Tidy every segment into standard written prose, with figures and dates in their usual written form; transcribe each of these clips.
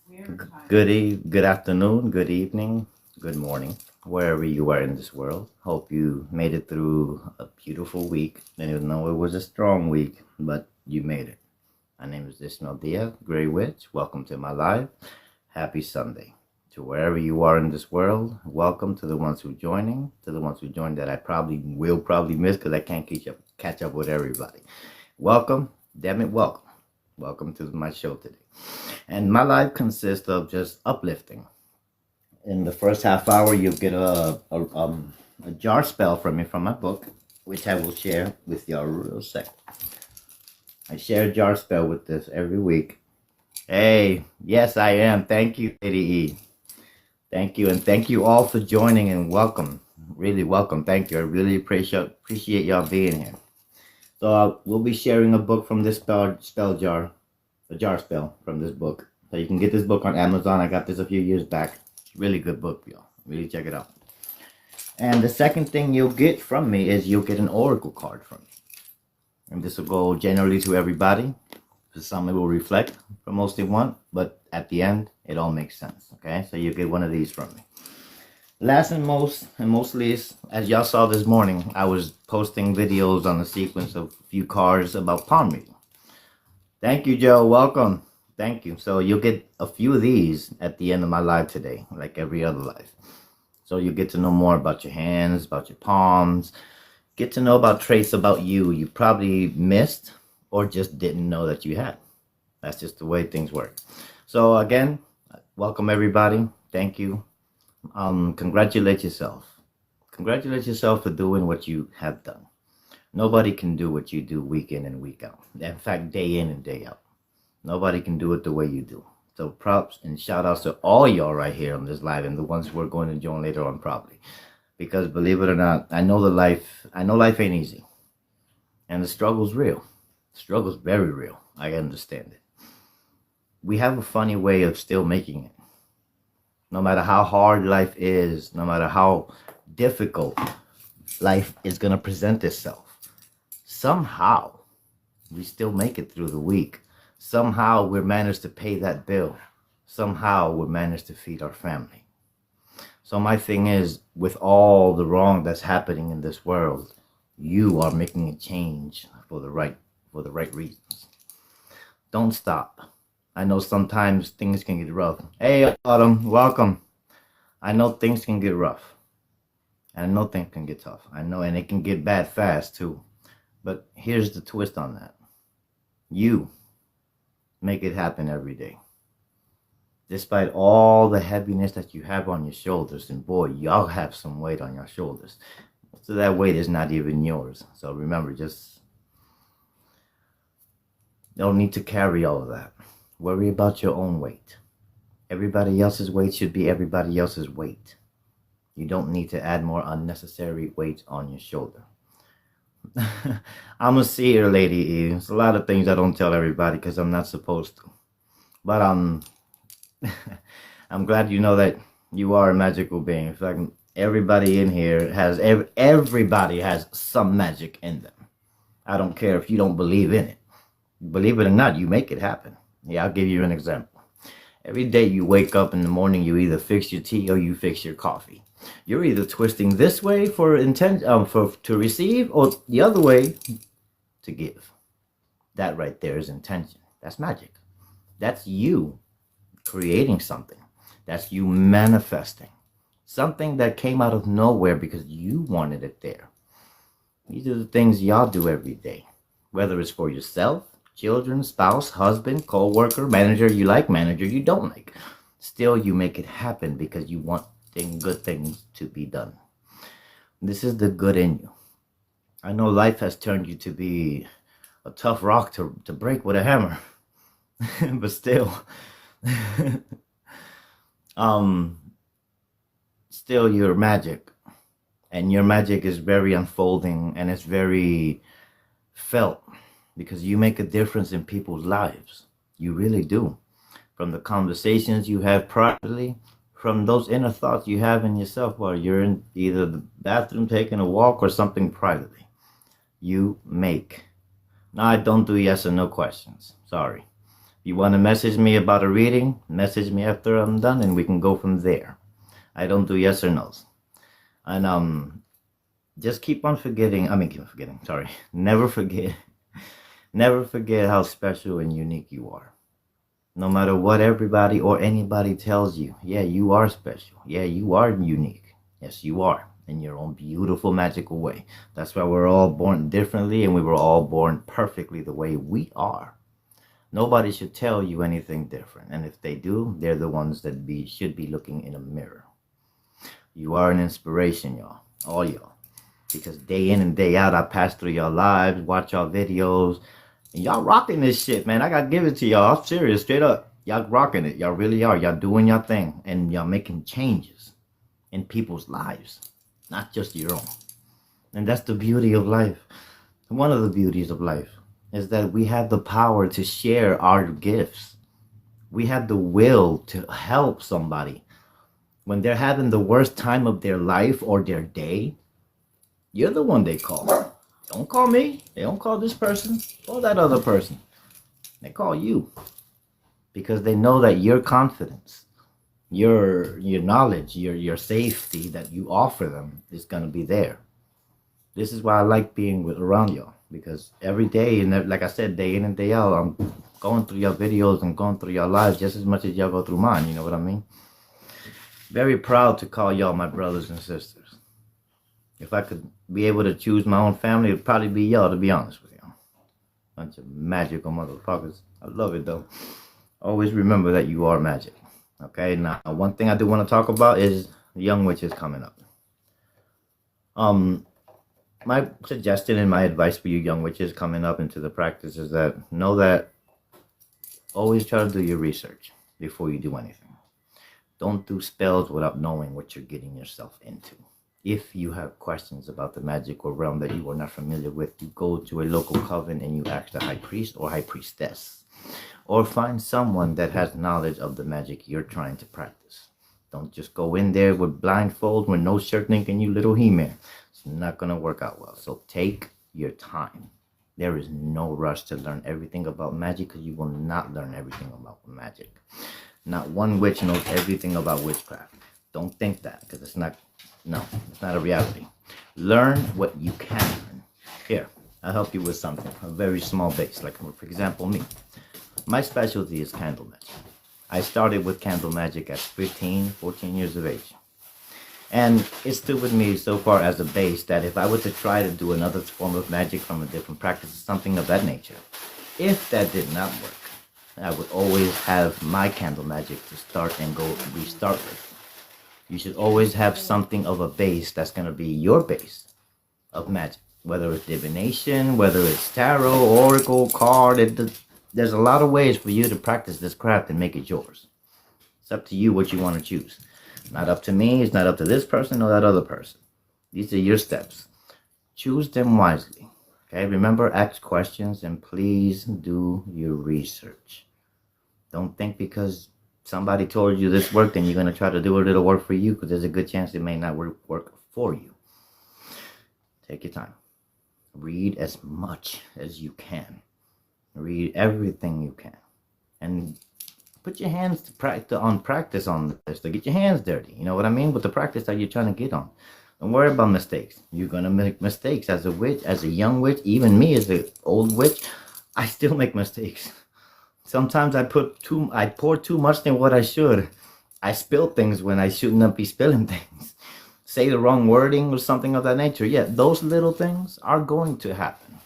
Good afternoon, good evening, good morning, wherever you are in this world. Hope you made it through a beautiful week. And even though it was a strong week, but you made it. My name is Ismail Diaz, Grey Witch. Welcome to my live. Happy Sunday. To wherever you are in this world, welcome to the ones who joining, to the ones who joined that I probably miss because I can't catch up with everybody. Welcome, damn it, welcome. Welcome to my show today. And my life consists of just uplifting. In the first half hour, you'll get a jar spell from me from my book, which I will share with y'all real second. I share a jar spell with this every week. Hey, yes, I am. Thank you, Lady E. Thank you, and thank you all for joining and welcome. Really welcome. Thank you. I really appreciate y'all being here. So we'll be sharing a book from this spell jar, a jar spell from this book. So you can get this book on Amazon. I got this a few years back. Really good book, y'all. Really check it out. And the second thing you'll get from me is you'll get an oracle card from me. And this will go generally to everybody. For some it will reflect, for most it won't. But at the end, it all makes sense. Okay, so you'll get one of these from me. Last and most least, as y'all saw this morning, I was posting videos on the sequence of a few cards about palm reading. Thank you, Joe. Welcome. Thank you. So you'll get a few of these at the end of my live today, like every other live. So you get to know more about your hands, about your palms, get to know about traits about you probably missed or just didn't know that you had. That's just the way things work. So again, welcome everybody. Thank you. Congratulate yourself. Congratulate yourself for doing what you have done. Nobody can do what you do week in and week out. In fact, day in and day out. Nobody can do it the way you do. So props and shout outs to all y'all right here on this live and the ones who are going to join later on probably. Because believe it or not, I know life ain't easy. And the struggle's real. The struggle's very real. I understand it. We have a funny way of still making it. No matter how hard life is, no matter how difficult life is going to present itself, somehow we still make it through the week. Somehow we manage to pay that bill. Somehow we manage to feed our family. So my thing is, with all the wrong that's happening in this world, you are making a change for the right reasons. Don't stop. I know sometimes things can get rough. Hey, Autumn, welcome. I know things can get rough. And I know things can get tough. I know, and it can get bad fast too. But here's the twist on that. You make it happen every day. Despite all the heaviness that you have on your shoulders, and boy, y'all have some weight on your shoulders. So that weight is not even yours. So remember, just don't need to carry all of that. Worry about your own weight. Everybody else's weight should be everybody else's weight. You don't need to add more unnecessary weight on your shoulder. I'm a seer, Lady E. There's a lot of things I don't tell everybody because I'm not supposed to. But I'm glad you know that you are a magical being. In fact, everybody in here has everybody has some magic in them. I don't care if you don't believe in it. Believe it or not, you make it happen. Yeah, I'll give you an example. Every day you wake up in the morning, you either fix your tea or you fix your coffee. You're either twisting this way to receive, or the other way to give. That right there is intention. That's magic. That's you creating something. That's you manifesting something that came out of nowhere because you wanted it there. These are the things y'all do every day, whether it's for yourself, children, spouse, husband, co-worker, manager you like, manager you don't like. Still, you make it happen because you want good things to be done. This is the good in you. I know life has turned you to be a tough rock to break with a hammer. But still, still you're magic. And your magic is very unfolding and it's very felt. Because you make a difference in people's lives. You really do. From the conversations you have privately, from those inner thoughts you have in yourself while you're in either the bathroom taking a walk or something privately. You make. Now, I don't do yes or no questions. Sorry. You want to message me about a reading? Message me after I'm done and we can go from there. I don't do yes or no's. And just keep on forgetting. Sorry. Never forget. Never forget how special and unique you are. No matter what everybody or anybody tells you, yeah, you are special. Yeah, you are unique. Yes, you are, in your own beautiful, magical way. That's why we're all born differently and we were all born perfectly the way we are. Nobody should tell you anything different. And if they do, they're the ones that should be looking in a mirror. You are an inspiration, y'all. All y'all. Because day in and day out, I pass through your lives, watch y'all videos, and y'all rocking this shit, man. I gotta give it to y'all. I'm serious, straight up. Y'all rocking it. Y'all really are. Y'all doing your thing. And y'all making changes in people's lives. Not just your own. And that's the beauty of life. One of the beauties of life is that we have the power to share our gifts. We have the will to help somebody. When they're having the worst time of their life or their day, you're the one they call. Don't call me. They don't call this person or that other person. They call you. Because they know that your confidence, your knowledge, your safety that you offer them is going to be there. This is why I like being around y'all. Because every day, and like I said, day in and day out, I'm going through your videos and going through your lives just as much as y'all go through mine. You know what I mean? Very proud to call y'all my brothers and sisters. If I could be able to choose my own family, it'd probably be y'all, to be honest with you. Bunch of magical motherfuckers. I love it, though. Always remember that you are magic. Okay, now, one thing I do want to talk about is Young Witches coming up. My suggestion and my advice for you young witches coming up into the practice is that know that always try to do your research before you do anything. Don't do spells without knowing what you're getting yourself into. If you have questions about the magical realm that you are not familiar with, you go to a local coven and you ask the high priest or high priestess. Or find someone that has knowledge of the magic you're trying to practice. Don't just go in there with blindfold with no shirt thinking you little He-Man. It's not going to work out well. So take your time. There is no rush to learn everything about magic because you will not learn everything about magic. Not one witch knows everything about witchcraft. Don't think that because it's not a reality. Learn what you can learn. Here, I'll help you with something, a very small base. Like, for example, me. My specialty is candle magic. I started with candle magic at 14 years of age. And it stood with me so far as a base that if I were to try to do another form of magic from a different practice, something of that nature, if that did not work, I would always have my candle magic to start and go restart with. You should always have something of a base that's going to be your base of magic. Whether it's divination, whether it's tarot, oracle, card, there's a lot of ways for you to practice this craft and make it yours. It's up to you what you want to choose. Not up to me, it's not up to this person or that other person. These are your steps. Choose them wisely. Okay, remember, ask questions and please do your research. Don't think because somebody told you this worked and you're going to try to do it, it'll work for you, because there's a good chance it may not work for you. Take your time. Read as much as you can. Read everything you can. And put your hands to practice on this, to get your hands dirty. You know what I mean? With the practice that you're trying to get on. Don't worry about mistakes. You're going to make mistakes as a witch, as a young witch. Even me as an old witch, I still make mistakes. Sometimes I pour too much than what I should. I spill things when I shouldn't be spilling things. Say the wrong wording or something of that nature. Yeah, those little things are going to happen.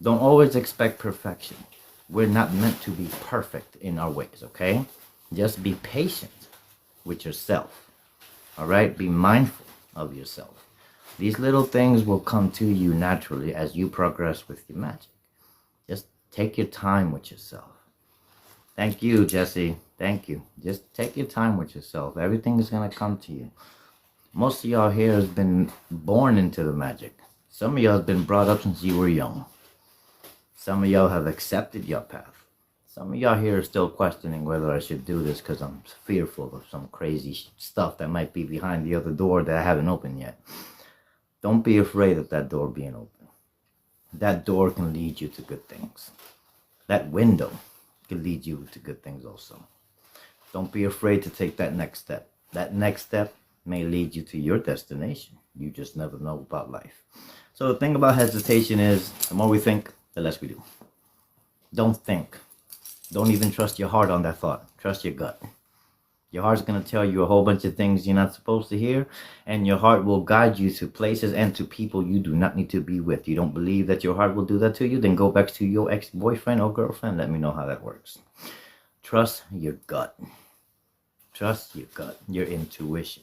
Don't always expect perfection. We're not meant to be perfect in our ways, okay? Just be patient with yourself, all right? Be mindful of yourself. These little things will come to you naturally as you progress with your magic. Just take your time with yourself. Thank you, Jesse. Thank you. Just take your time with yourself. Everything is going to come to you. Most of y'all here has been born into the magic. Some of y'all has been brought up since you were young. Some of y'all have accepted your path. Some of y'all here are still questioning whether I should do this because I'm fearful of some crazy stuff that might be behind the other door that I haven't opened yet. Don't be afraid of that door being open. That door can lead you to good things. That window can lead you to good things also. Don't be afraid to take that next step. That next step may lead you to your destination. You just never know about life. So the thing about hesitation is the more we think, the less we do. Don't think. Don't even trust your heart on that thought. Trust your gut. Your heart's going to tell you a whole bunch of things you're not supposed to hear, and your heart will guide you to places and to people you do not need to be with. You don't believe that your heart will do that to you? Then go back to your ex-boyfriend or girlfriend. Let me know how that works. Trust your gut. Trust your gut, your intuition.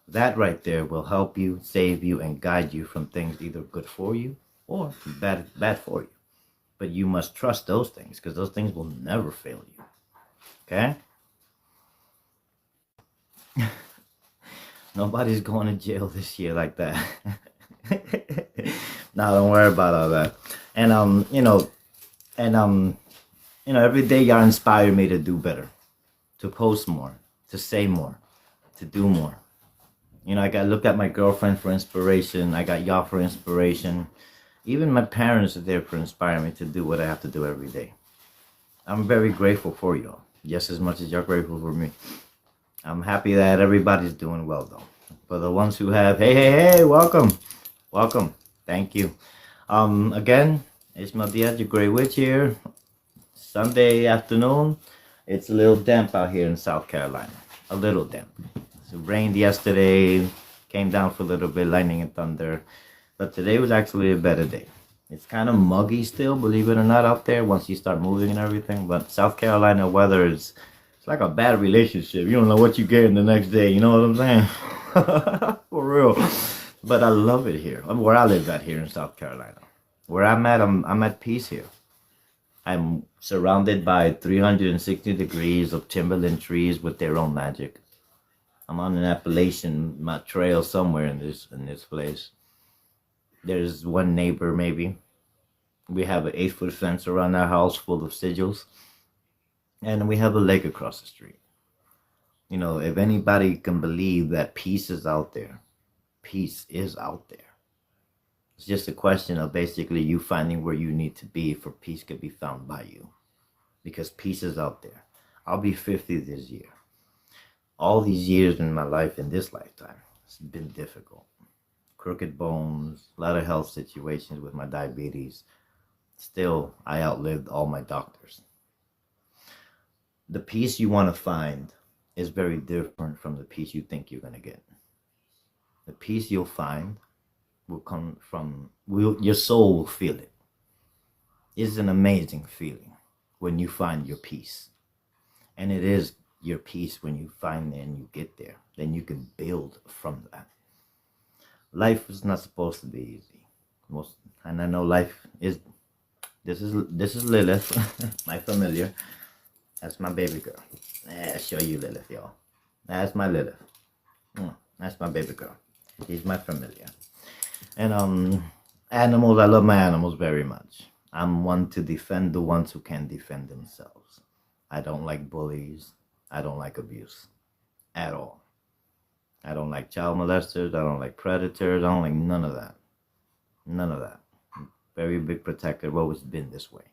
That right there will help you, save you, and guide you from things either good for you or bad for you. But you must trust those things because those things will never fail you. Okay? Nobody's going to jail this year like that. Nah, don't worry about all that. And every day y'all inspire me to do better, to post more, to say more, to do more. I got to look at my girlfriend for inspiration. I got y'all for inspiration. Even my parents are there for inspiring me to do what I have to do every day. I'm very grateful for y'all, just as much as y'all grateful for me. I'm happy that everybody's doing well, though. For the ones who have, hey, welcome. Thank you. Again, Ishmael Diaz, your Grey Witch here. Sunday afternoon. It's a little damp out here in South Carolina. A little damp. It rained yesterday, came down for a little bit, lightning and thunder. But today was actually a better day. It's kind of muggy still, believe it or not, out there once you start moving and everything. But South Carolina weather is... it's like a bad relationship. You don't know what you get in the next day. You know what I'm saying? For real. But I love it here. I'm where I live at here in South Carolina. Where I'm at, I'm at peace here. I'm surrounded by 360 degrees of timberland trees with their own magic. I'm on an Appalachian trail somewhere in this place. There's one neighbor maybe. We have an 8-foot fence around our house full of sigils. And we have a lake across the street. If anybody can believe that peace is out there, peace is out there. It's just a question of basically you finding where you need to be for peace can be found by you. Because peace is out there. I'll be 50 this year. All these years in my life, in this lifetime, it's been difficult. Crooked bones, a lot of health situations with my diabetes. Still, I outlived all my doctors. The peace you want to find is very different from the peace you think you're going to get. The peace you'll find will come from, your soul will feel it. It's an amazing feeling when you find your peace. And it is your peace when you find it and you get there. Then you can build from that. Life is not supposed to be easy. And I know life is, this is Lilith, my familiar. That's my baby girl. I'll show you Lilith, y'all. That's my Lilith. That's my baby girl. She's my familiar. And animals, I love my animals very much. I'm one to defend the ones who can defend themselves. I don't like bullies. I don't like abuse. At all. I don't like child molesters. I don't like predators. I don't like none of that. None of that. Very big protector. I've always been this way.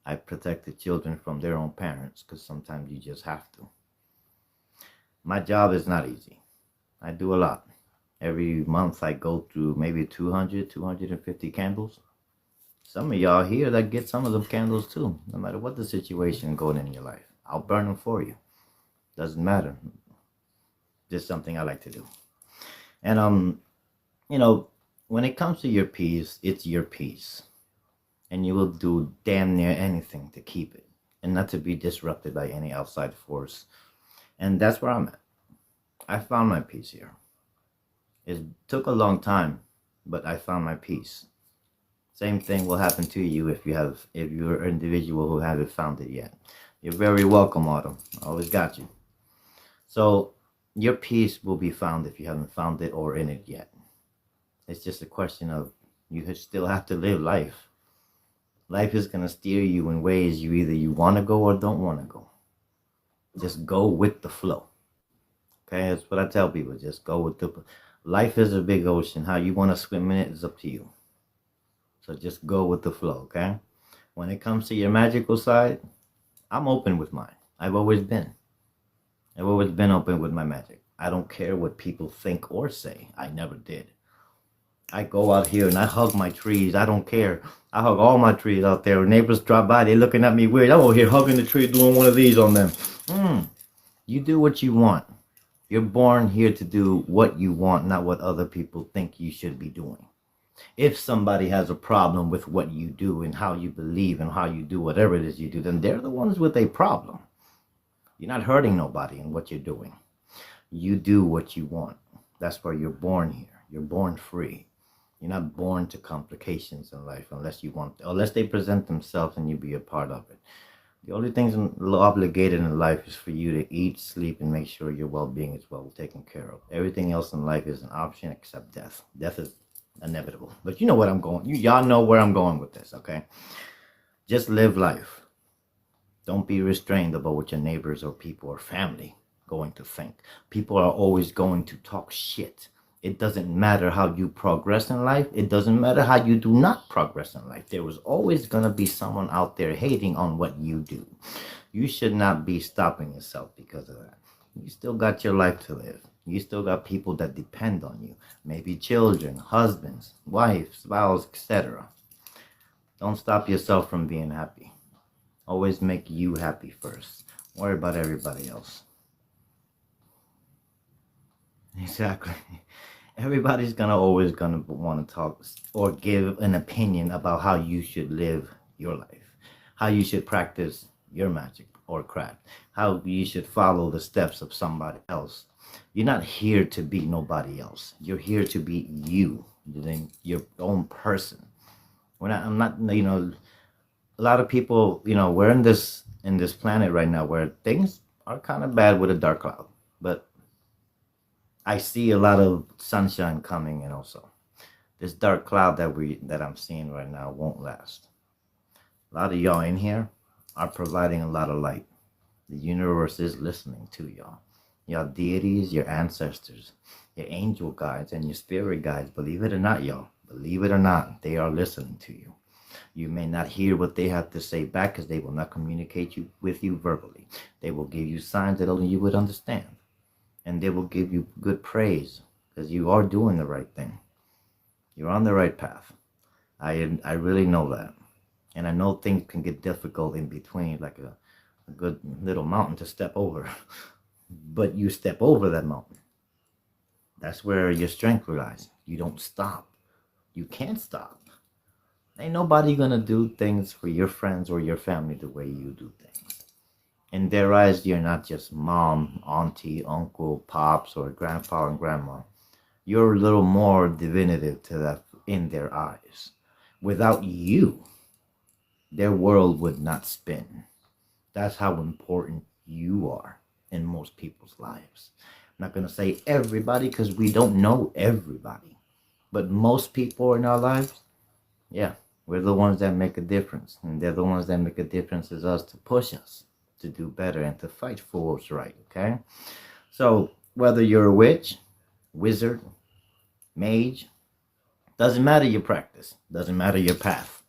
I protect the children from their own parents because sometimes you just have to. My job is not easy. I do a lot. Every month I go through maybe 200, 250 candles. Some of y'all here that get some of them candles too. No matter what the situation going in your life. I'll burn them for you. Doesn't matter. Just something I like to do. And when it comes to your peace, it's your peace. And you will do damn near anything to keep it. And not to be disrupted by any outside force. And that's where I'm at. I found my peace here. It took a long time, but I found my peace. Same thing will happen to you if you're an individual who haven't found it yet. You're very welcome, Autumn. I always got you. So your peace will be found if you haven't found it or in it yet. It's just a question of you still have to live life. Life is going to steer you in ways you want to go or don't want to go. Just go with the flow. Okay, that's what I tell people. Just go with the... Life is a big ocean. How you want to swim in it is up to you. So just go with the flow, okay? When it comes to your magical side, I'm open with mine. I've always been. I've always been open with my magic. I don't care what people think or say. I never did. I go out here and I hug my trees. I don't care. I hug all my trees out there. When neighbors drop by, they looking at me weird. I'm over here hugging the tree, doing one of these on them. You do what you want. You're born here to do what you want, not what other people think you should be doing. If somebody has a problem with what you do and how you believe and how you do whatever it is you do, then they're the ones with a problem. You're not hurting nobody in what you're doing. You do what you want. That's why you're born here. You're born free. You're not born to complications in life unless they present themselves and you be a part of it. The only things obligated in life is for you to eat, sleep, and make sure your well-being is well taken care of. Everything else in life is an option except death. Death is inevitable. But you know what I'm going. Y'all know where I'm going with this, okay? Just live life. Don't be restrained about what your neighbors or people or family going to think. People are always going to talk shit. It doesn't matter how you progress in life. It doesn't matter how you do not progress in life. There was always going to be someone out there hating on what you do. You should not be stopping yourself because of that. You still got your life to live. You still got people that depend on you. Maybe children, husbands, wives, spouse, etc. Don't stop yourself from being happy. Always make you happy first. Worry about everybody else. Exactly. Everybody's always gonna want to talk or give an opinion about how you should live your life, how you should practice your magic or craft, how you should follow the steps of somebody else. You're not here to be nobody else. You're here to be you, your own person. I'm not, a lot of people, we're in this planet right now where things are kind of bad with a dark cloud, but I see a lot of sunshine coming, and also this dark cloud that I'm seeing right now won't last. A lot of y'all in here are providing a lot of light. The universe is listening to y'all. Your deities, your ancestors, your angel guides, and your spirit guides. Believe it or not, y'all. Believe it or not, they are listening to you. You may not hear what they have to say back because they will not communicate with you verbally. They will give you signs that only you would understand. And they will give you good praise because you are doing the right thing. You're on the right path. I really know that. And I know things can get difficult in between, like a good little mountain to step over. But you step over that mountain. That's where your strength relies. You don't stop. You can't stop. Ain't nobody gonna do things for your friends or your family the way you do things. In their eyes, you're not just mom, auntie, uncle, pops, or grandpa and grandma. You're a little more divinative to that in their eyes. Without you, their world would not spin. That's how important you are in most people's lives. I'm not going to say everybody because we don't know everybody. But most people in our lives, yeah, we're the ones that make a difference. And they're the ones that make a difference is us to push us to do better and to fight for what's right, okay? So whether you're a witch, wizard, mage, doesn't matter your practice, doesn't matter your path.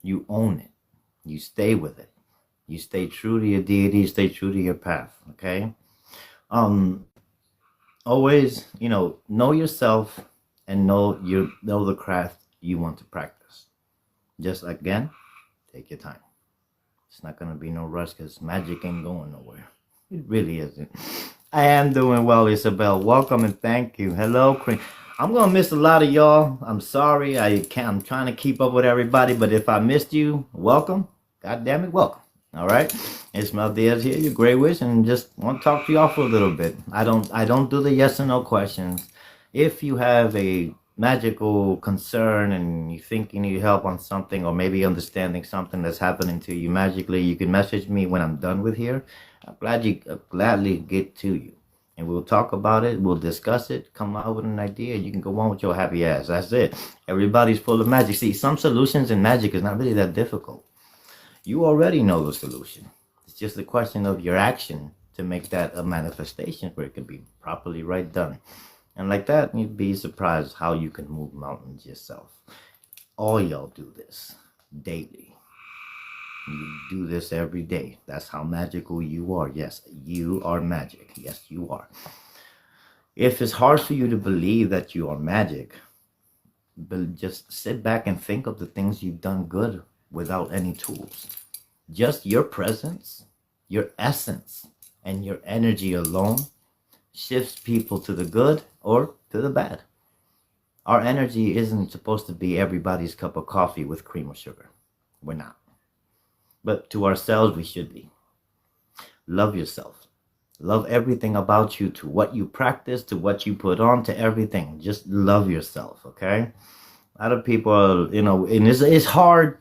You own it. You stay with it. You stay true to your deity, stay true to your path, okay? Always, know yourself and know the craft you want to practice. Just again, take your time. It's not going to be no rush because magic ain't going nowhere. It really isn't. I am doing well, Isabel. Welcome and thank you. Hello, Cream. I'm going to miss a lot of y'all. I'm sorry. I'm trying to keep up with everybody, but if I missed you, welcome. God damn it, welcome. All right. Ismael Diaz here, your Grey Wish, and just want to talk to y'all for a little bit. I don't do the yes or no questions. If you have a magical concern and you think you need help on something or maybe understanding something that's happening to you magically, you can message me when I'm done with here. I'll gladly get to you. And we'll talk about it. We'll discuss it. Come out with an idea. You can go on with your happy ass. That's it. Everybody's full of magic. See, some solutions in magic is not really that difficult. You already know the solution. It's just a question of your action to make that a manifestation where it can be properly right done. And like that, you'd be surprised how you can move mountains yourself. All y'all do this daily. You do this every day. That's how magical you are. Yes, you are magic. Yes, you are. If it's hard for you to believe that you are magic, but just sit back and think of the things you've done good without any tools. Just your presence, your essence, and your energy alone shifts people to the good or to the bad. Our energy isn't supposed to be everybody's cup of coffee with cream or sugar. We're not. But to ourselves, we should be. Love yourself. Love everything about you, to what you practice, to what you put on, to everything. Just love yourself, okay? A lot of people are, and it's hard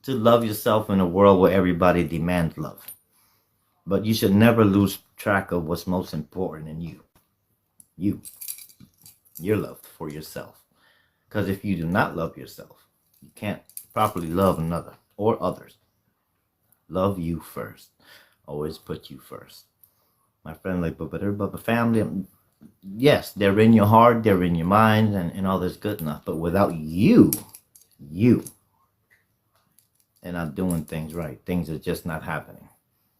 to love yourself in a world where everybody demands love. But you should never lose track of what's most important in you. Your love for yourself. Because if you do not love yourself, you can't properly love another or others. Love you first. Always put you first. My friend, like, but family, yes, they're in your heart, they're in your mind, and all this good enough. But without you, and not doing things right, things are just not happening.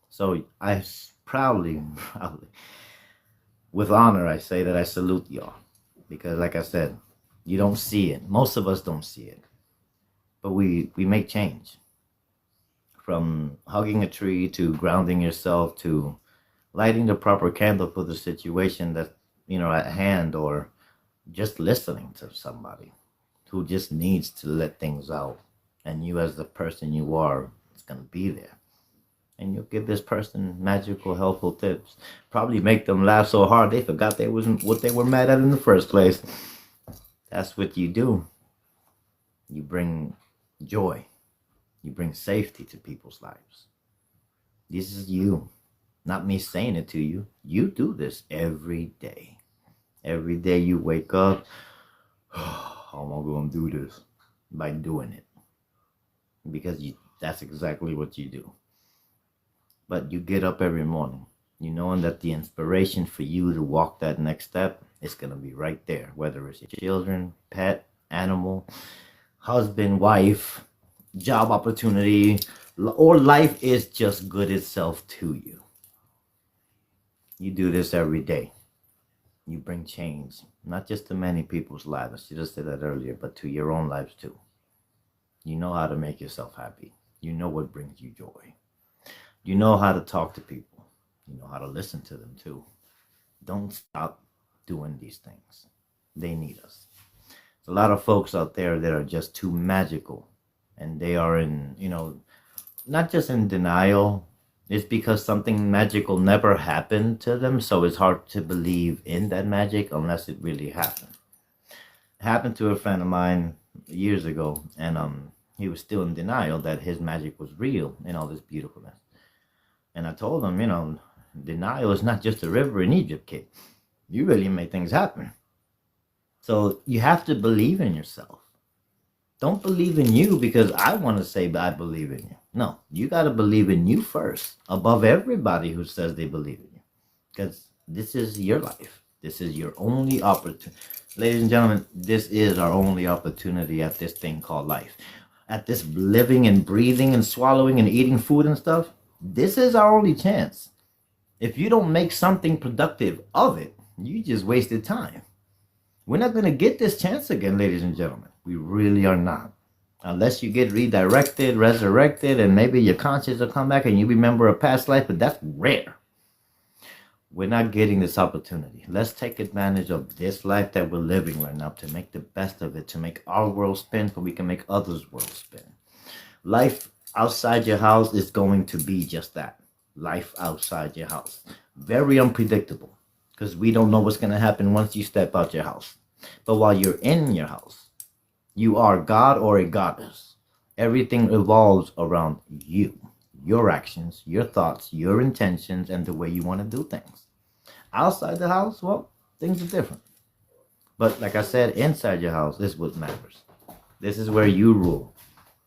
So I proudly, with honor, I say that I salute y'all. Because like I said, you don't see it. Most of us don't see it. But we make change. From hugging a tree to grounding yourself to lighting the proper candle for the situation that's, at hand, or just listening to somebody who just needs to let things out. And you, as the person you are, is going to be there. And you'll give this person magical, helpful tips. Probably make them laugh so hard they forgot they wasn't what they were mad at in the first place. That's what you do. You bring joy. You bring safety to people's lives. This is you. Not me saying it to you. You do this every day. Every day you wake up, how am I going to do this? By doing it. Because that's exactly what you do. But you get up every morning, knowing that the inspiration for you to walk that next step is going to be right there. Whether it's your children, pet, animal, husband, wife, job opportunity, or life is just good itself to you. You do this every day. You bring change, not just to many people's lives, I should have said that earlier, but to your own lives too. You know how to make yourself happy. You know what brings you joy. You know how to talk to people. You know how to listen to them too. Don't stop doing these things. They need us. There's a lot of folks out there that are just too magical. And they are in, not just in denial. It's because something magical never happened to them. So it's hard to believe in that magic unless it really happened. It happened to a friend of mine years ago. And he was still in denial that his magic was real and all this beautifulness. And I told him, denial is not just a river in Egypt, kid. You really make things happen. So you have to believe in yourself. Don't believe in you because I want to say I believe in you. No, you got to believe in you first, above everybody who says they believe in you. Because this is your life. This is your only opportunity. Ladies and gentlemen, this is our only opportunity at this thing called life. At this living and breathing and swallowing and eating food and stuff. This is our only chance. If you don't make something productive of it, you just wasted time. We're not going to get this chance again, ladies and gentlemen. We really are not. Unless you get redirected, resurrected, and maybe your conscience will come back and you remember a past life, but that's rare. We're not getting this opportunity. Let's take advantage of this life that we're living right now to make the best of it, to make our world spin so we can make others' world spin. Life outside your house is going to be just that. Life outside your house. Very unpredictable. Because we don't know what's going to happen once you step out your house. But while you're in your house, you are God or a goddess. Everything evolves around you. Your actions, your thoughts, your intentions, and the way you want to do things. Outside the house, well, things are different. But like I said, inside your house is what matters. This is where you rule.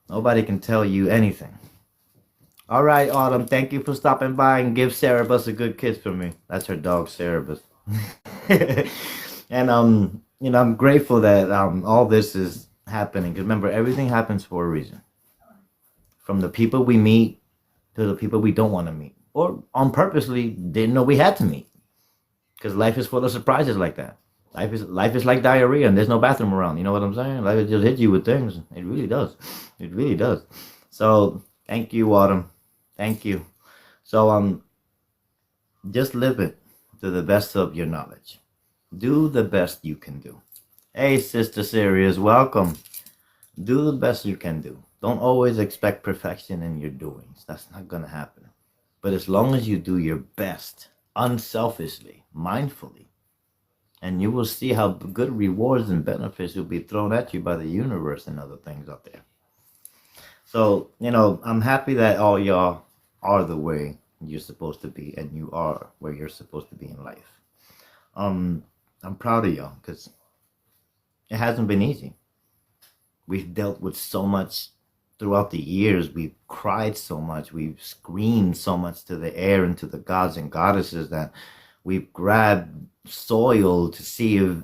Nobody can tell you anything. All right, Autumn, thank you for stopping by and give Cerebus a good kiss for me. That's her dog, Cerebus. And, I'm grateful that all this is happening. Because remember, everything happens for a reason. From the people we meet to the people we don't want to meet, or on purposely didn't know we had to meet. Because life is full of surprises like that. Life is like diarrhea, and there's no bathroom around. You know what I'm saying? Life just hits you with things. It really does. It really does. So thank you, Autumn. Thank you. So just live it to the best of your knowledge. Do the best you can do. Hey, Sister Sirius, welcome. Do the best you can do. Don't always expect perfection in your doings. That's not gonna happen. But as long as you do your best, unselfishly, mindfully, and you will see how good rewards and benefits will be thrown at you by the universe and other things out there. So, I'm happy that all y'all are the way you're supposed to be, and you are where you're supposed to be in life. I'm proud of y'all because it hasn't been easy. We've dealt with so much throughout the years. We've cried so much. We've screamed so much to the air and to the gods and goddesses that we've grabbed soil to see if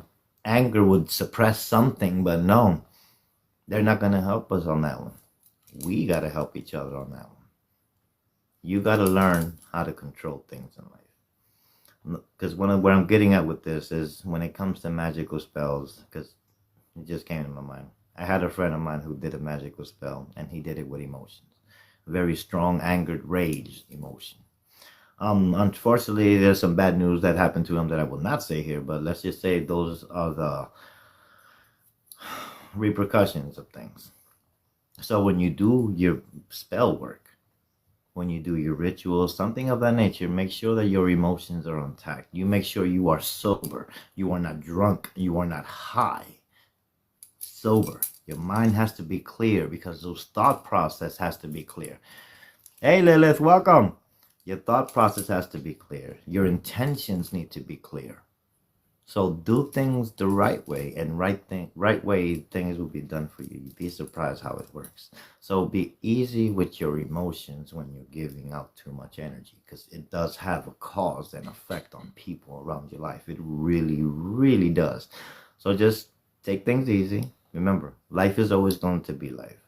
anger would suppress something. But no, they're not going to help us on that one. We got to help each other on that one. You got to learn how to control things in life. Because where I'm getting at with this is when it comes to magical spells, because it just came to my mind. I had a friend of mine who did a magical spell, and he did it with emotions. Very strong, angered, rage emotion. Unfortunately, there's some bad news that happened to him that I will not say here, but let's just say those are the repercussions of things. So when you do your spell work, when you do your rituals, something of that nature, make sure that your emotions are intact. You make sure you are sober. You are not drunk. You are not high. Sober. Your mind has to be clear because those thought process has to be clear. Hey, Lilith, welcome. Your thought process has to be clear. Your intentions need to be clear. So do things the right way, and right way things will be done for you. You'd be surprised how it works. So be easy with your emotions when you're giving out too much energy, because it does have a cause and effect on people around your life. It really, really does. So just take things easy. Remember, life is always going to be life.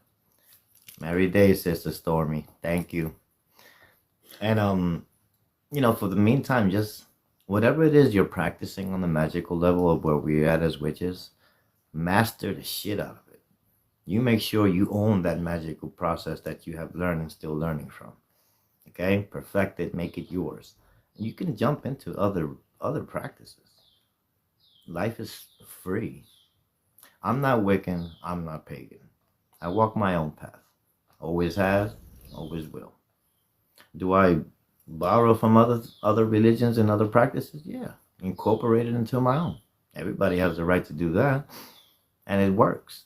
Merry day, Sister Stormy. Thank you. And for the meantime, just whatever it is you're practicing on the magical level of where we're at as witches, master the shit out of it. You make sure you own that magical process that you have learned and still learning from. Okay? Perfect it, make it yours. You can jump into other practices. Life is free. I'm not Wiccan, I'm not pagan. I walk my own path. Always has, always will. Do I borrow from other religions and other practices? Yeah. Incorporate it into my own. Everybody has the right to do that. And it works.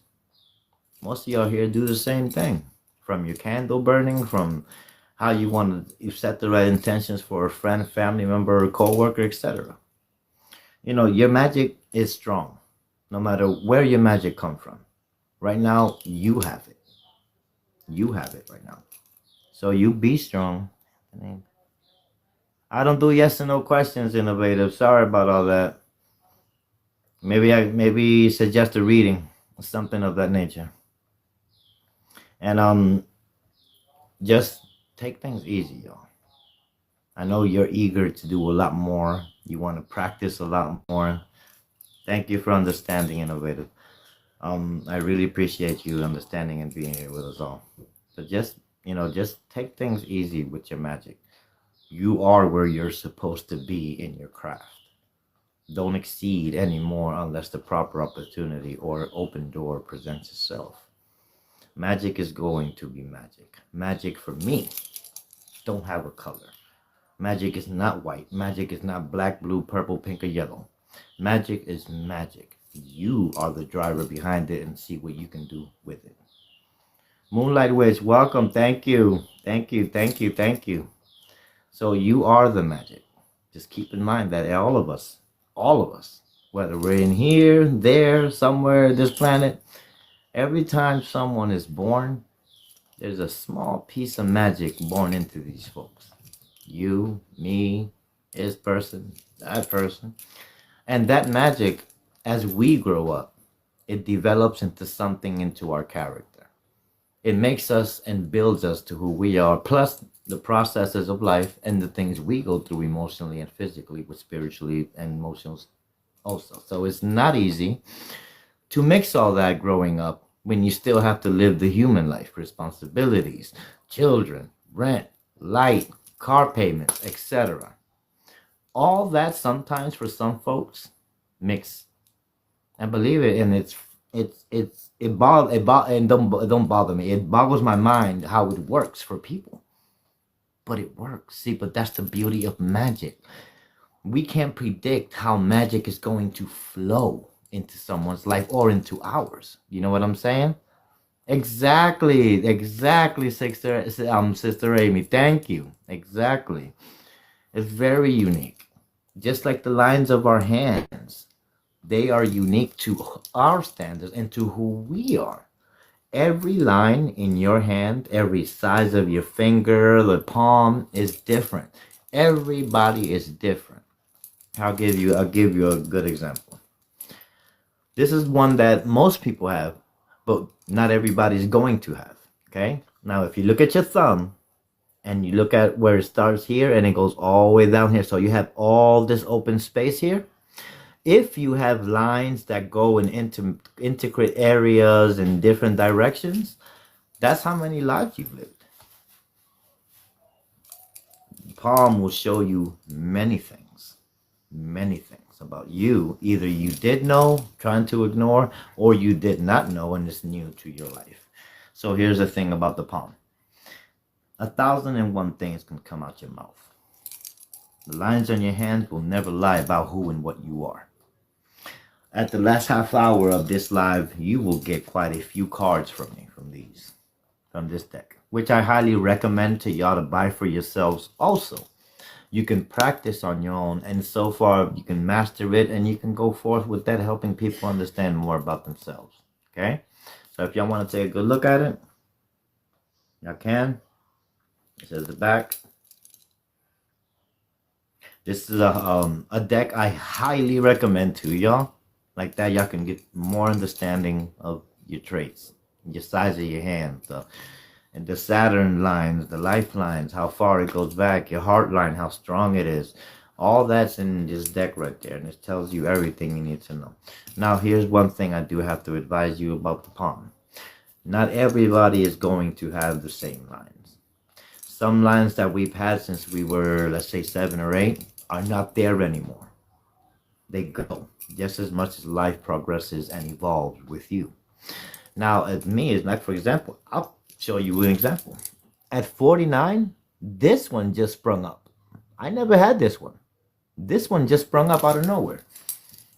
Most of y'all here do the same thing. From your candle burning, from how you want to set the right intentions for a friend, family member, co-worker, etc. Your magic is strong. No matter where your magic comes from. Right now, you have it. You have it right now. So you be strong. I don't do yes and no questions, Innovative. Sorry about all that. Maybe suggest a reading or something of that nature. And just take things easy, y'all. I know you're eager to do a lot more. You want to practice a lot more. Thank you for understanding, Innovative. I really appreciate you understanding and being here with us all. So just take things easy with your magic. You are where you're supposed to be in your craft. Don't exceed anymore unless the proper opportunity or open door presents itself. Magic is going to be magic. Magic for me don't have a color. Magic is not white. Magic is not black, blue, purple, pink, or yellow. Magic is magic. You are the driver behind it, and see what you can do with it. Moonlight Witch, welcome. Thank you. Thank you. Thank you. Thank you. So you are the magic. Just keep in mind that all of us, whether we're in here, there, somewhere, this planet, every time someone is born, there's a small piece of magic born into these folks. You, me, this person, that person. And that magic, as we grow up, it develops into something into our character. It makes us and builds us to who we are, plus the processes of life and the things we go through emotionally and physically, with spiritually and emotions also. So it's not easy to mix all that growing up when you still have to live the human life, responsibilities, children, rent, light, car payments, etc. All that sometimes for some folks mix. And believe it, and and don't bother me. It boggles my mind how it works for people. But it works. See, but that's the beauty of magic. We can't predict how magic is going to flow into someone's life or into ours. You know what I'm saying? Exactly, Sister Amy. Thank you. Exactly. It's very unique. Just like the lines of our hands, they are unique to our standards and to who we are. Every line in your hand, every size of your finger, the palm is different. Everybody is different. I'll give you a good example. This is one that most people have, but not everybody's going to have. Okay? Now if you look at your thumb and you look at where it starts here and it goes all the way down here, so you have all this open space here. If you have lines that go in integrate areas in different directions, that's how many lives you've lived. Palm will show you many things about you. Either you did know, trying to ignore, or you did not know and it's new to your life. So here's the thing about the palm. 1,001 things can come out your mouth. The lines on your hands will never lie about who and what you are. At the last half hour of this live, you will get quite a few cards from me, from this deck, which I highly recommend to y'all to buy for yourselves also. You can practice on your own, and so far you can master it, and you can go forth with that, helping people understand more about themselves. Okay? So if y'all want to take a good look at it, y'all can. This is the back. This is a deck I highly recommend to y'all. Like that, y'all can get more understanding of your traits, your size of your hand, and the Saturn lines, the lifelines, how far it goes back, your heart line, how strong it is. All that's in this deck right there, and it tells you everything you need to know. Now, here's one thing I do have to advise you about the palm. Not everybody is going to have the same lines. Some lines that we've had since we were, let's say, 7 or 8, are not there anymore. They go just as much as life progresses and evolves with you. Now, at me, it's like, for example, I'll show you an example. At 49, this one just sprung up. I never had this one. This one just sprung up out of nowhere.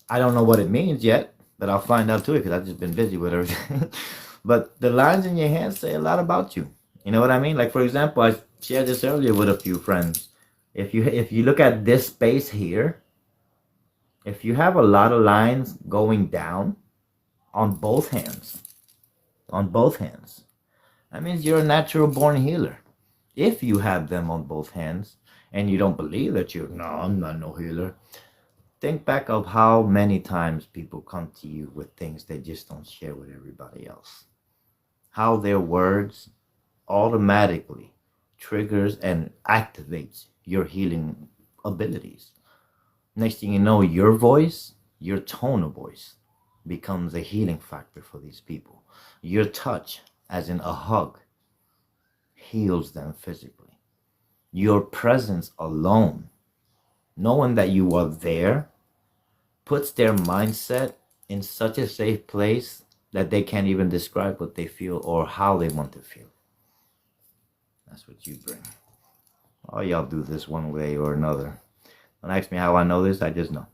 I don't know what it means yet, but I'll find out too, because I've just been busy with everything. But the lines in your hands say a lot about you. You know what I mean? Like, for example, I shared this earlier with a few friends. If you look at this space here, if you have a lot of lines going down on both hands, that means you're a natural born healer. If you have them on both hands and you don't believe that no, I'm not no healer, think back of how many times people come to you with things they just don't share with everybody else. How their words automatically triggers and activates your healing abilities. Next thing you know, your voice, your tone of voice, becomes a healing factor for these people. Your touch, as in a hug, heals them physically. Your presence alone, knowing that you are there, puts their mindset in such a safe place that they can't even describe what they feel or how they want to feel. That's what you bring. All y'all do this one way or another. Don't ask me how I know this, I just know.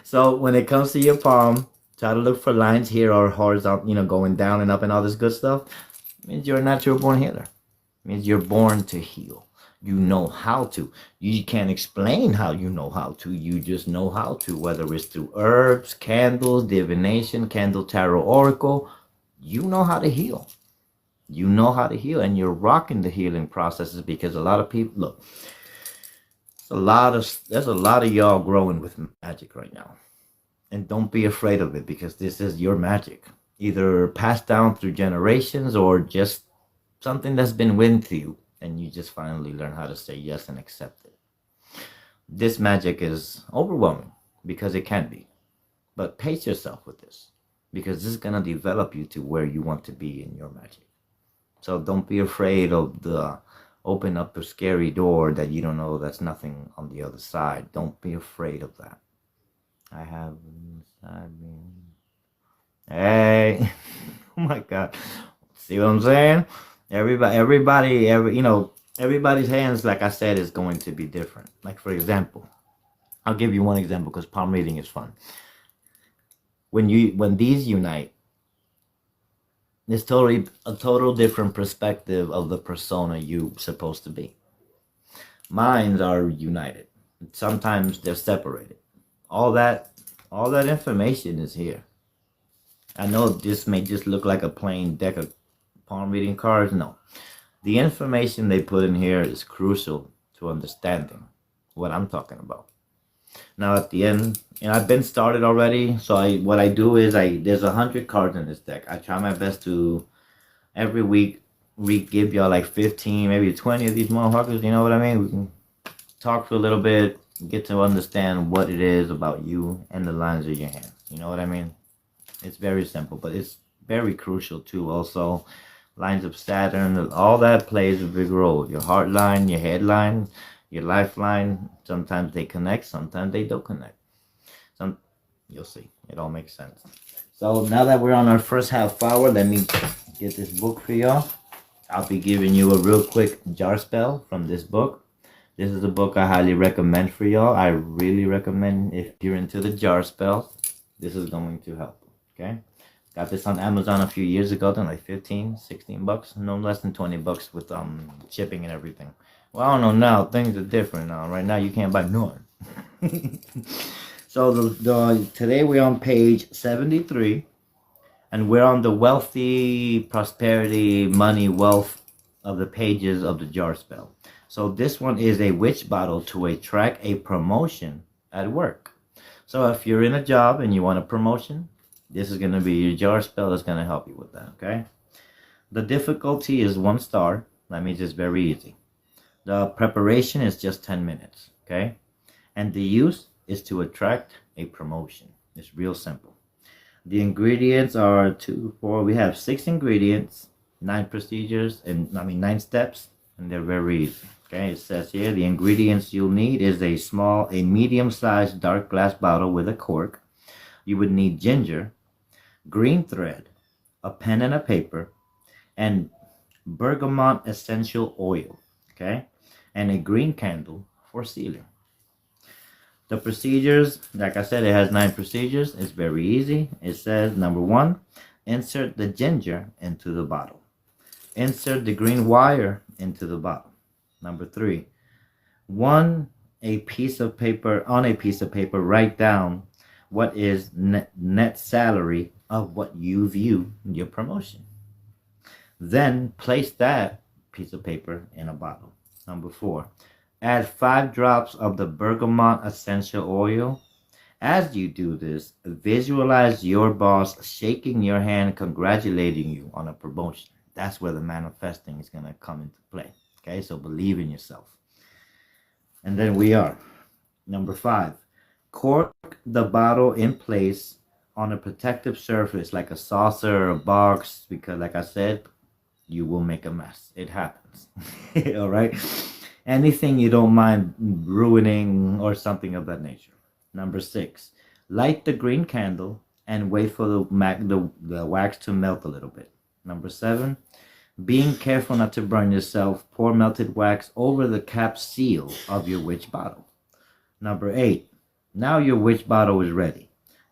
So when it comes to your palm, try to look for lines here or horizontal, going down and up and all this good stuff. It means you're a natural born healer. It means you're born to heal. You know how to. You can't explain how you know how to. You just know how to, whether it's through herbs, candles, divination, candle tarot oracle. You know how to heal. You know how to heal, and you're rocking the healing processes, because a lot of people, look, there's a lot of y'all growing with magic right now. And don't be afraid of it, because this is your magic. either passed down through generations or just something that's been with you, and you just finally learn how to say yes and accept it. This magic is overwhelming because it can be, but pace yourself with this because this is going to develop you to where you want to be in your magic. So don't be afraid of the open up a scary door that you don't know that's nothing on the other side. Don't be afraid of that. I have inside me. Hey, oh my God. See what I'm saying? Everybody's hands, like I said, is going to be different. Like, for example, I'll give you one example because palm reading is fun. When these unite, it's totally a total different perspective of the persona you're supposed to be. Minds are united. Sometimes they're separated. All that information is here. I know this may just look like a plain deck of palm reading cards. No. The information they put in here is crucial to understanding what I'm talking about. Now at the end, and I've been started already, so what I do is there's 100 cards in this deck. I try my best to every week give y'all like 15, maybe 20 of these motherfuckers, you know what I mean? We can talk for a little bit, get to understand what it is about you and the lines of your hand. You know what I mean? It's very simple, but it's very crucial too. Also, lines of Saturn, all that plays a big role. Your heart line, your head line, your lifeline, sometimes they connect, sometimes they don't connect. You'll see. It all makes sense. So now that we're on our first half hour, let me get this book for y'all. I'll be giving you a real quick jar spell from this book. This is a book I highly recommend for y'all. I really recommend if you're into the jar spells. This is going to help. Okay? Got this on Amazon a few years ago, then like 15, 16 bucks. No less than 20 bucks with shipping and everything. Well, I don't know now. Things are different now. Right now, you can't buy none. So today we're on page 73. And we're on the wealthy, prosperity, money, wealth of the pages of the jar spell. So this one is a witch bottle to attract a promotion at work. So if you're in a job and you want a promotion, this is going to be your jar spell that's going to help you with that, okay? The difficulty is 1 star. That means it's very easy. The preparation is just 10 minutes, okay? And the use is to attract a promotion. It's real simple. The ingredients are we have 6 ingredients, 9 procedures, and 9 steps, and they're very easy. Okay, it says here the ingredients you'll need is a medium-sized dark glass bottle with a cork. You would need ginger, green thread, a pen and a paper, and bergamot essential oil, okay, and a green candle for sealing. The procedures, like I said, it has 9 procedures. It's very easy. It says, number 1, insert the ginger into the bottle. Insert the green wire into the bottle. Number 3, on a piece of paper, write down what is net salary of what you view your promotion. Then place that piece of paper in a bottle. Number 4, add 5 drops of the bergamot essential oil. As you do this, visualize your boss shaking your hand, congratulating you on a promotion. That's where the manifesting is going to come into play. Okay, so believe in yourself. And then we are. Number 5, cork the bottle in place on a protective surface like a saucer or a box, because like I said, you will make a mess. It happens. All right. Anything you don't mind ruining or something of that nature. Number 6, light the green candle and wait for the wax to melt a little bit. Number 7, being careful not to burn yourself, pour melted wax over the cap seal of your witch bottle. Number 8, now your witch bottle is ready.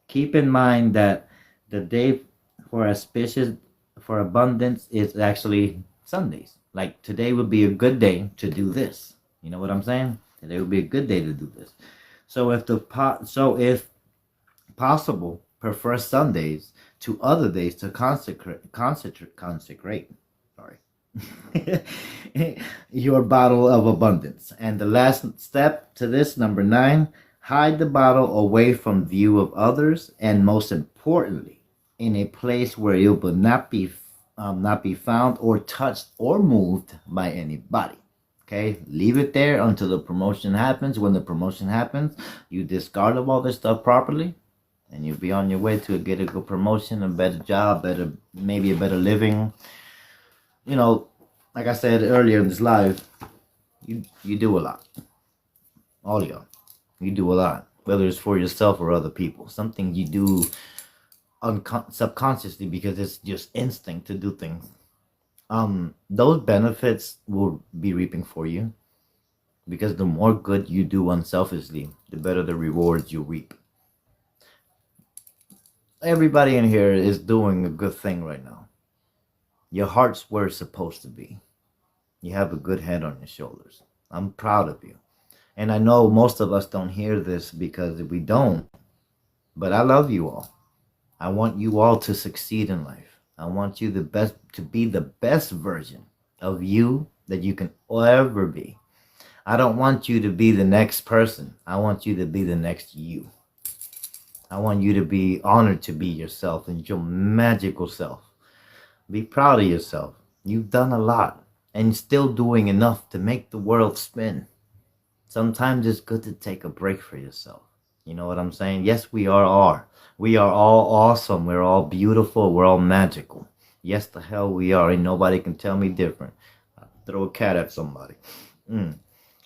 Keep in mind that the day for abundance is actually Sundays. Like today would be a good day to do this. You know what I'm saying? Today would be a good day to do this. So if possible, prefer Sundays to other days to consecrate. Sorry. Your bottle of abundance. And the last step to this, number 9, hide the bottle away from view of others, and most importantly, in a place where it will not be found or touched or moved by anybody. Okay, leave it there until the promotion happens. When the promotion happens, you discard of all this stuff properly, and you'll be on your way to get a good promotion, a better job, maybe a better living. You know, like I said earlier in this live, you do a lot. All of y'all, you do a lot, whether it's for yourself or other people. Something you do subconsciously because it's just instinct to do things. Those benefits will be reaping for you, because the more good you do unselfishly, the better the rewards you reap. Everybody in here is doing a good thing right now. Your heart's where it's supposed to be. You have a good head on your shoulders. I'm proud of you. And I know most of us don't hear this because we don't. But I love you all. I want you all to succeed in life. I want you to be the best version of you that you can ever be. I don't want you to be the next person. I want you to be the next you. I want you to be honored to be yourself and your magical self. Be proud of yourself. You've done a lot and still doing enough to make the world spin. Sometimes it's good to take a break for yourself. You know what I'm saying? Yes, we are all. We are all awesome. We're all beautiful. We're all magical. Yes, the hell we are. And nobody can tell me different. I'll throw a cat at somebody.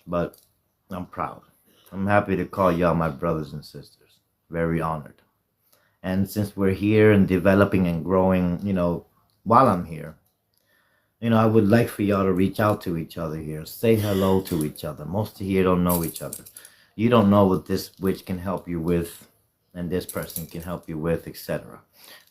But I'm proud. I'm happy to call y'all my brothers and sisters. Very honored. And since we're here and developing and growing, while I'm here, I would like for y'all to reach out to each other here. Say hello to each other. Most of you don't know each other. You don't know what this witch can help you with, and this person can help you with, etc.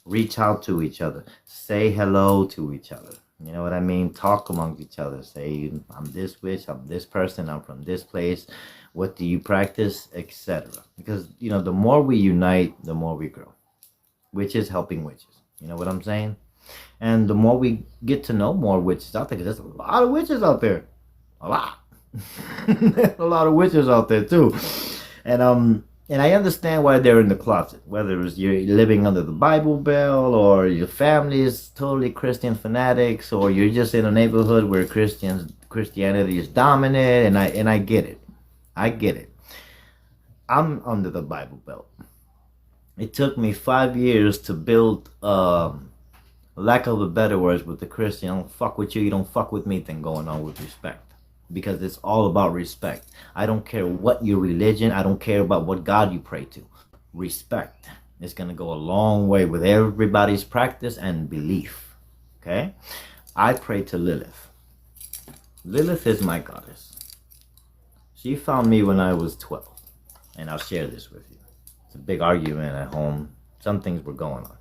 Reach out to each other. Say hello to each other. You know what I mean? Talk among each other. Say, I'm this witch, I'm this person, I'm from this place. What do you practice, etc. Because, the more we unite, the more we grow. Witches helping witches. You know what I'm saying? And the more we get to know more witches out there, because there's a lot of witches out there. A lot. A lot of witches out there too. And I understand why they're in the closet. Whether it's you're living under the Bible Belt, or your family is totally Christian fanatics, or you're just in a neighborhood where Christianity is dominant, and I get it. I get it. I'm under the Bible Belt. It took me 5 years to build lack of a better words with the Christian, I don't fuck with you, you don't fuck with me thing going on with respect. Because it's all about respect. I don't care what your religion, I don't care about what God you pray to. Respect is going to go a long way with everybody's practice and belief. Okay? I pray to Lilith. Lilith is my goddess. She found me when I was 12. And I'll share this with you. It's a big argument at home. Some things were going on.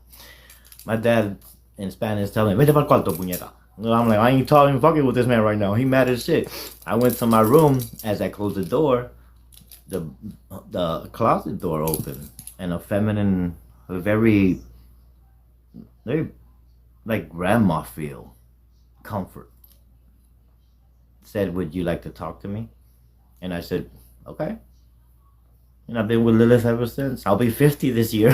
My dad in Spanish telling me, vete pa'l cuarto, puñeta. I'm like, I ain't talking fucking with this man right now. He mad as shit. I went to my room. As I closed the door, the closet door opened, and a feminine, very like grandma feel, comfort, said, "Would you like to talk to me?" And I said, "Okay." And I've been with Lilith ever since. I'll be 50 this year,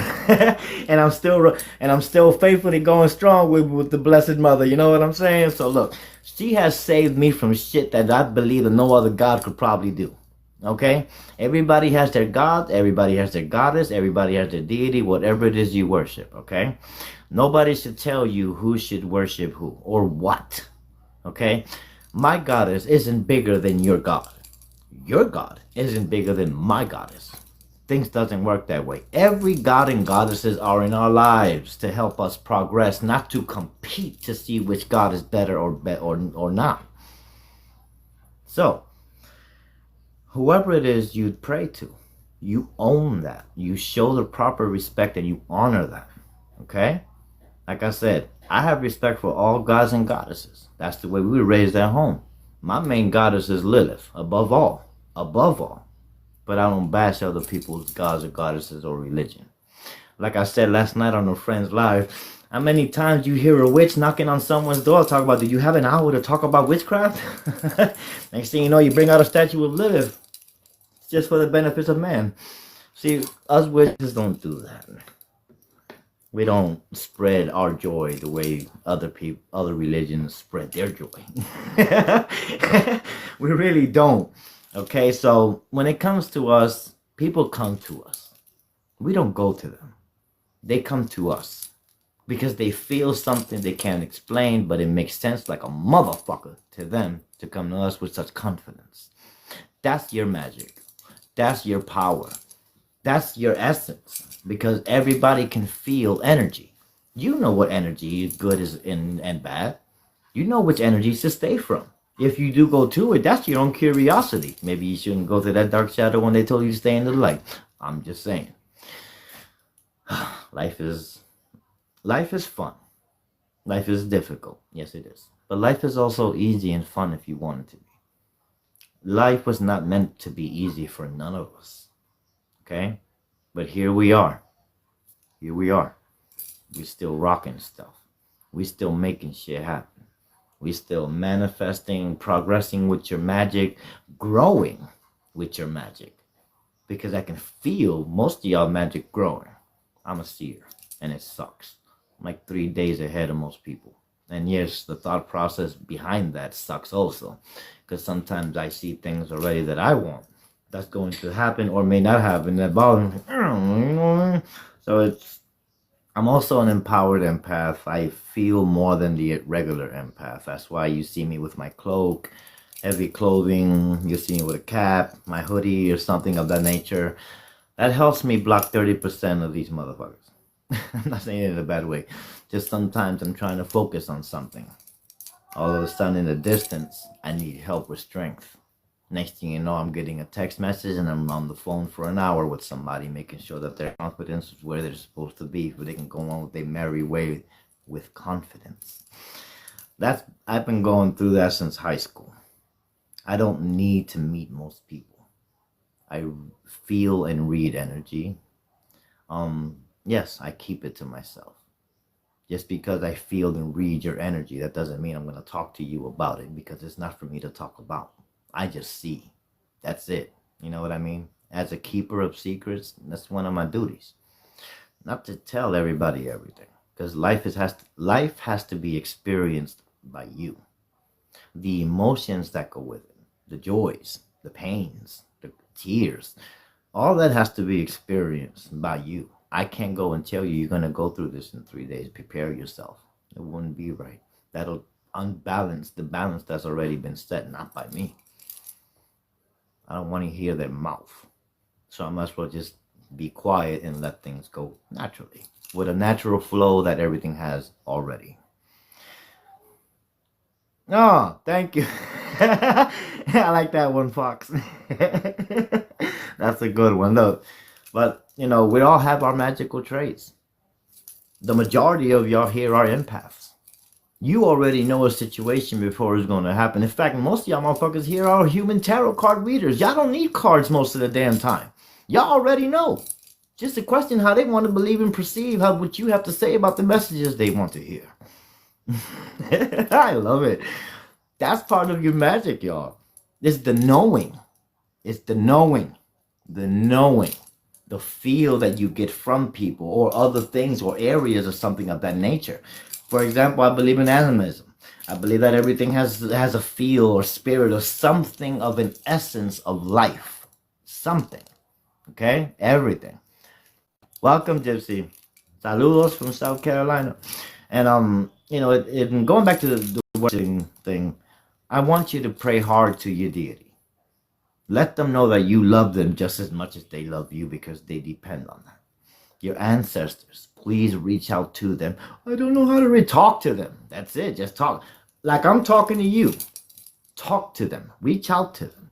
and I'm still faithfully going strong with the Blessed Mother. You know what I'm saying? So look, she has saved me from shit that I believe that no other God could probably do. Okay? Everybody has their God. Everybody has their goddess. Everybody has their deity. Whatever it is you worship. Okay? Nobody should tell you who should worship who or what. Okay? My goddess isn't bigger than your God. Your God isn't bigger than my goddess. Things doesn't work that way. Every god and goddesses are in our lives to help us progress, not to compete to see which god is better or not. So, whoever it is you pray to, you own that. You show the proper respect and you honor that. Okay? Like I said, I have respect for all gods and goddesses. That's the way we were raised at home. My main goddess is Lilith, above all. Above all. But I don't bash other people's gods or goddesses or religion. Like I said last night on a friend's live, how many times you hear a witch knocking on someone's door talk about, do you have an hour to talk about witchcraft? Next thing you know, you bring out a statue of Lilith. It's just for the benefits of man. See, us witches don't do that. We don't spread our joy the way other religions spread their joy. We really don't. Okay, so when it comes to us, people come to us. We don't go to them. They come to us because they feel something they can't explain, but it makes sense like a motherfucker to them to come to us with such confidence. That's your magic. That's your power. That's your essence, because everybody can feel energy. You know what energy is good is and bad. You know which energies to stay from. If you do go to it, that's your own curiosity. Maybe you shouldn't go to that dark shadow when they told you to stay in the light. I'm just saying. Life is fun. Life is difficult. Yes, it is. But life is also easy and fun if you want it to be. Life was not meant to be easy for none of us. Okay? But here we are. Here we are. We still rocking stuff. We still making shit happen. We still manifesting, progressing with your magic, growing with your magic. Because I can feel most of y'all magic growing. I'm a seer, and it sucks. I'm like 3 days ahead of most people. And yes, the thought process behind that sucks also. Because sometimes I see things already that I want. That's going to happen or may not happen. That bothers me. You know? So I'm also an empowered empath. I feel more than the regular empath. That's why you see me with my cloak, heavy clothing. You see me with a cap, my hoodie or something of that nature. That helps me block 30% of these motherfuckers. I'm not saying it in a bad way. Just sometimes I'm trying to focus on something. All of a sudden in the distance, I need help with strength. Next thing you know, I'm getting a text message and I'm on the phone for an hour with somebody, making sure that their confidence is where they're supposed to be, so they can go on with their merry way with confidence. I've been going through that since high school. I don't need to meet most people. I feel and read energy. Yes, I keep it to myself. Just because I feel and read your energy, that doesn't mean I'm going to talk to you about it, because it's not for me to talk about. I just see. That's it. You know what I mean? As a keeper of secrets, that's one of my duties. Not to tell everybody everything, because life has to be experienced by you. The emotions that go with it, the joys, the pains, the tears, all that has to be experienced by you. I can't go and tell you you're going to go through this in 3 days. Prepare yourself. It wouldn't be right. That'll unbalance the balance that's already been set, not by me. I don't want to hear their mouth. So I might as well just be quiet and let things go naturally, with a natural flow that everything has already. Oh, thank you. I like that one, Fox. That's a good one. Look, but, we all have our magical traits. The majority of y'all here are empaths. You already know a situation before it's going to happen. In fact, most of y'all motherfuckers here are human tarot card readers. Y'all don't need cards most of the damn time. Y'all already know. Just a question how they want to believe and perceive what you have to say about the messages they want to hear. I love it. That's part of your magic, y'all. It's the knowing. It's the knowing. The knowing. The feel that you get from people or other things or areas or something of that nature. For example, I believe in animism. I believe that everything has a feel or spirit or something of an essence of life. Something. Okay? Everything. Welcome, Gypsy. Saludos from South Carolina. And, going back to the worshiping thing, I want you to pray hard to your deity. Let them know that you love them just as much as they love you, because they depend on that. Your ancestors, please reach out to them. I don't know how to talk to them. That's it. Just talk. Like I'm talking to you. Talk to them. Reach out to them.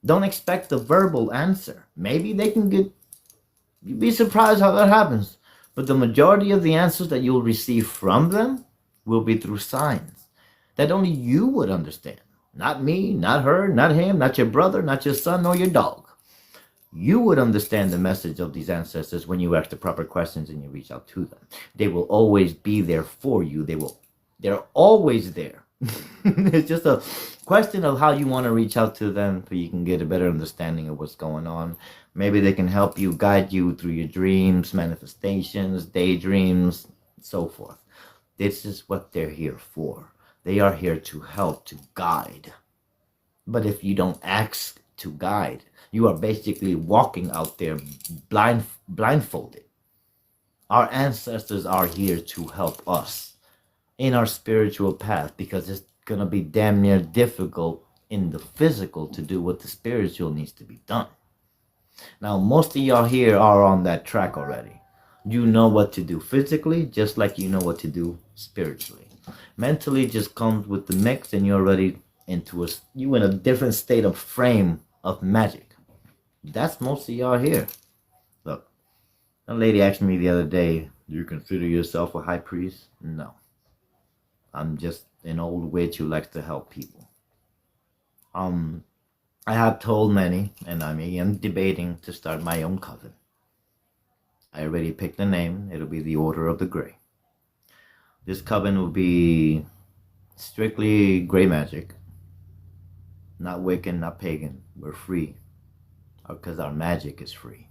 Don't expect a verbal answer. Maybe they can you'd be surprised how that happens. But the majority of the answers that you'll receive from them will be through signs that only you would understand. Not me, not her, not him, not your brother, not your son, nor your dog. You would understand the message of these ancestors when you ask the proper questions and you reach out to them. They will always be there for you. They're always there. It's just a question of how you want to reach out to them so you can get a better understanding of what's going on. Maybe they can help you, guide you through your dreams, manifestations, daydreams, so forth. This is what they're here for. They are here to help, to guide. But if you don't ask to guide, you are basically walking out there blindfolded. Our ancestors are here to help us in our spiritual path, because it's going to be damn near difficult in the physical to do what the spiritual needs to be done. Now, most of y'all here are on that track already. You know what to do physically, just like you know what to do spiritually. Mentally just comes with the mix, and you're already you in a different state of frame of magic. That's most of y'all here. Look, a lady asked me the other day, do you consider yourself a high priest? No. I'm just an old witch who likes to help people. I have told many, and I am debating to start my own coven. I already picked a name. It'll be the Order of the Grey. This coven will be strictly gray magic. Not Wiccan, not pagan. We're free. Because our magic is free.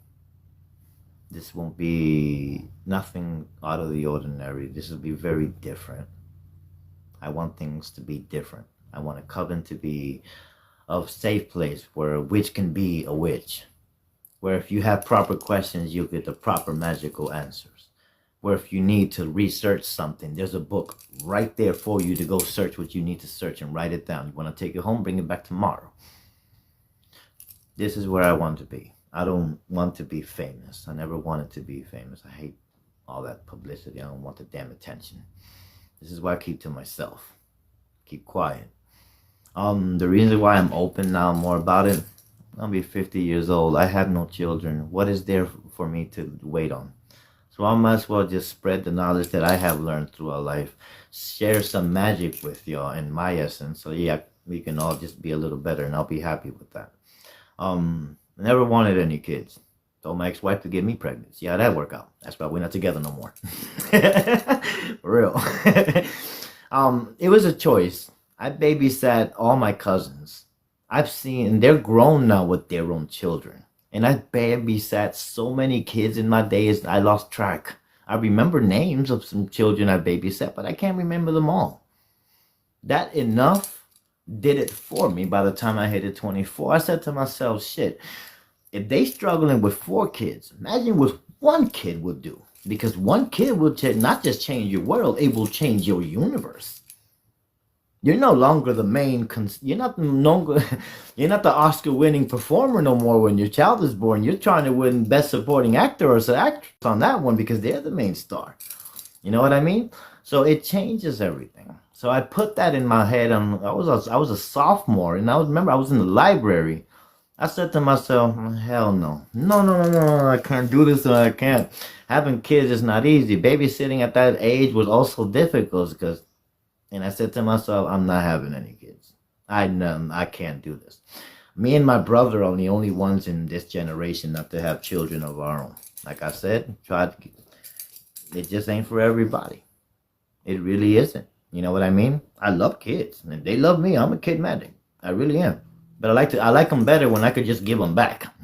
This won't be nothing out of the ordinary. This will be very different. I want things to be different. I want a coven to be a safe place where a witch can be a witch. Where if you have proper questions, you'll get the proper magical answers. Where if you need to research something, there's a book right there for you to go search what you need to search and write it down. You want to take it home, bring it back tomorrow. This is where I want to be. I don't want to be famous. I never wanted to be famous. I hate all that publicity. I don't want the damn attention. This is why I keep to myself. Keep quiet. The reason why I'm open now more about it, I'll be 50 years old. I have no children. What is there for me to wait on? So I might as well just spread the knowledge that I have learned through our life. Share some magic with y'all in my essence. So yeah, we can all just be a little better, and I'll be happy with that. I never wanted any kids. Told my ex-wife to get me pregnant. See how that work out. That's why we're not together no more. For real. It was a choice. I babysat all my cousins. I've seen, they're grown now with their own children. And I babysat so many kids in my days, I lost track. I remember names of some children I babysat, but I can't remember them all. That enough did it for me by the time I hit 24. I said to myself, shit, if they struggling with 4 kids, imagine what 1 kid would do. Because 1 kid will not just change your world, it will change your universe. You're no longer the main, you're not the Oscar-winning performer no more when your child is born. You're trying to win Best Supporting Actor or Actress on that one because they're the main star. You know what I mean? So it changes everything. So I put that in my head. I was a sophomore, and I was in the library. I said to myself, hell no. No, I can't do this, I can't. Having kids is not easy. Babysitting at that age was also difficult and I said to myself, I'm not having any kids. I can't do this. Me and my brother are the only ones in this generation not to have children of our own. Like I said, it just ain't for everybody. It really isn't. You know what I mean? I love kids, and they love me. I'm a kid magic. I really am. But I like them better when I could just give them back.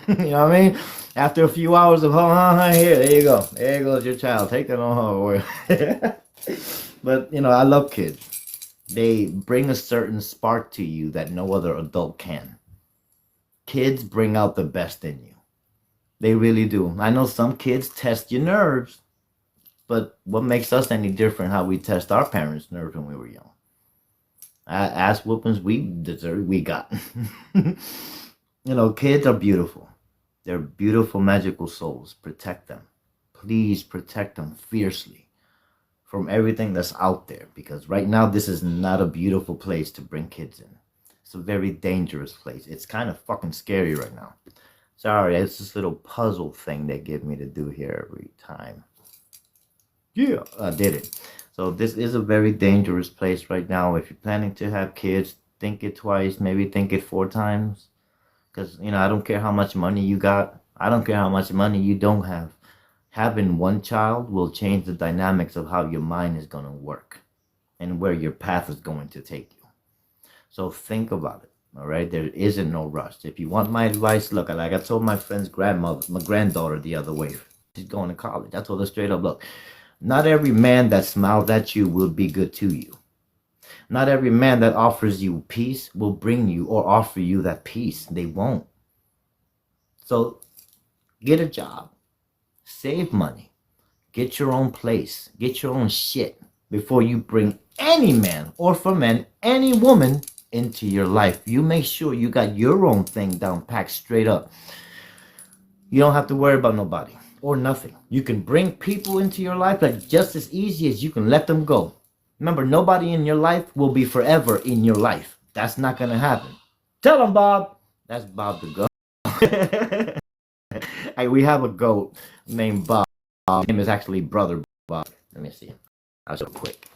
You know what I mean? After a few hours of, here, there you go. There goes your child. Take it on her. But, I love kids. They bring a certain spark to you that no other adult can. Kids bring out the best in you. They really do. I know some kids test your nerves. But what makes us any different how we test our parents' nerves when we were young? Ass whoopings we got. Kids are beautiful. They're beautiful, magical souls. Protect them. Please protect them fiercely from everything that's out there, because right now this is not a beautiful place to bring kids in. It's a very dangerous place. It's kind of fucking scary right now. Sorry, it's this little puzzle thing they give me to do here every time. Yeah, I did it. So this is a very dangerous place right now. If you're planning to have kids, think it twice, maybe think it 4 times. Because, I don't care how much money you got. I don't care how much money you don't have. Having 1 child will change the dynamics of how your mind is going to work. and where your path is going to take you. So think about it. All right, there isn't no rush. If you want my advice, look, like I told my friend's grandmother, my granddaughter the other way. She's going to college. I told her straight up, look, not every man that smiles at you will be good to you. Not every man that offers you peace will bring you or offer you that peace. They won't. So get a job, save money, get your own place, get your own shit before you bring any man, or for men, any woman into your life. You make sure you got your own thing down packed straight up. You don't have to worry about nobody or nothing. You can bring people into your life like just as easy as you can let them go. Remember, nobody in your life will be forever in your life. That's not going to happen. Tell them, Bob. That's Bob the goat. Hey, we have a goat named Bob. His name is actually Brother Bob. Let me see. I'll show quick.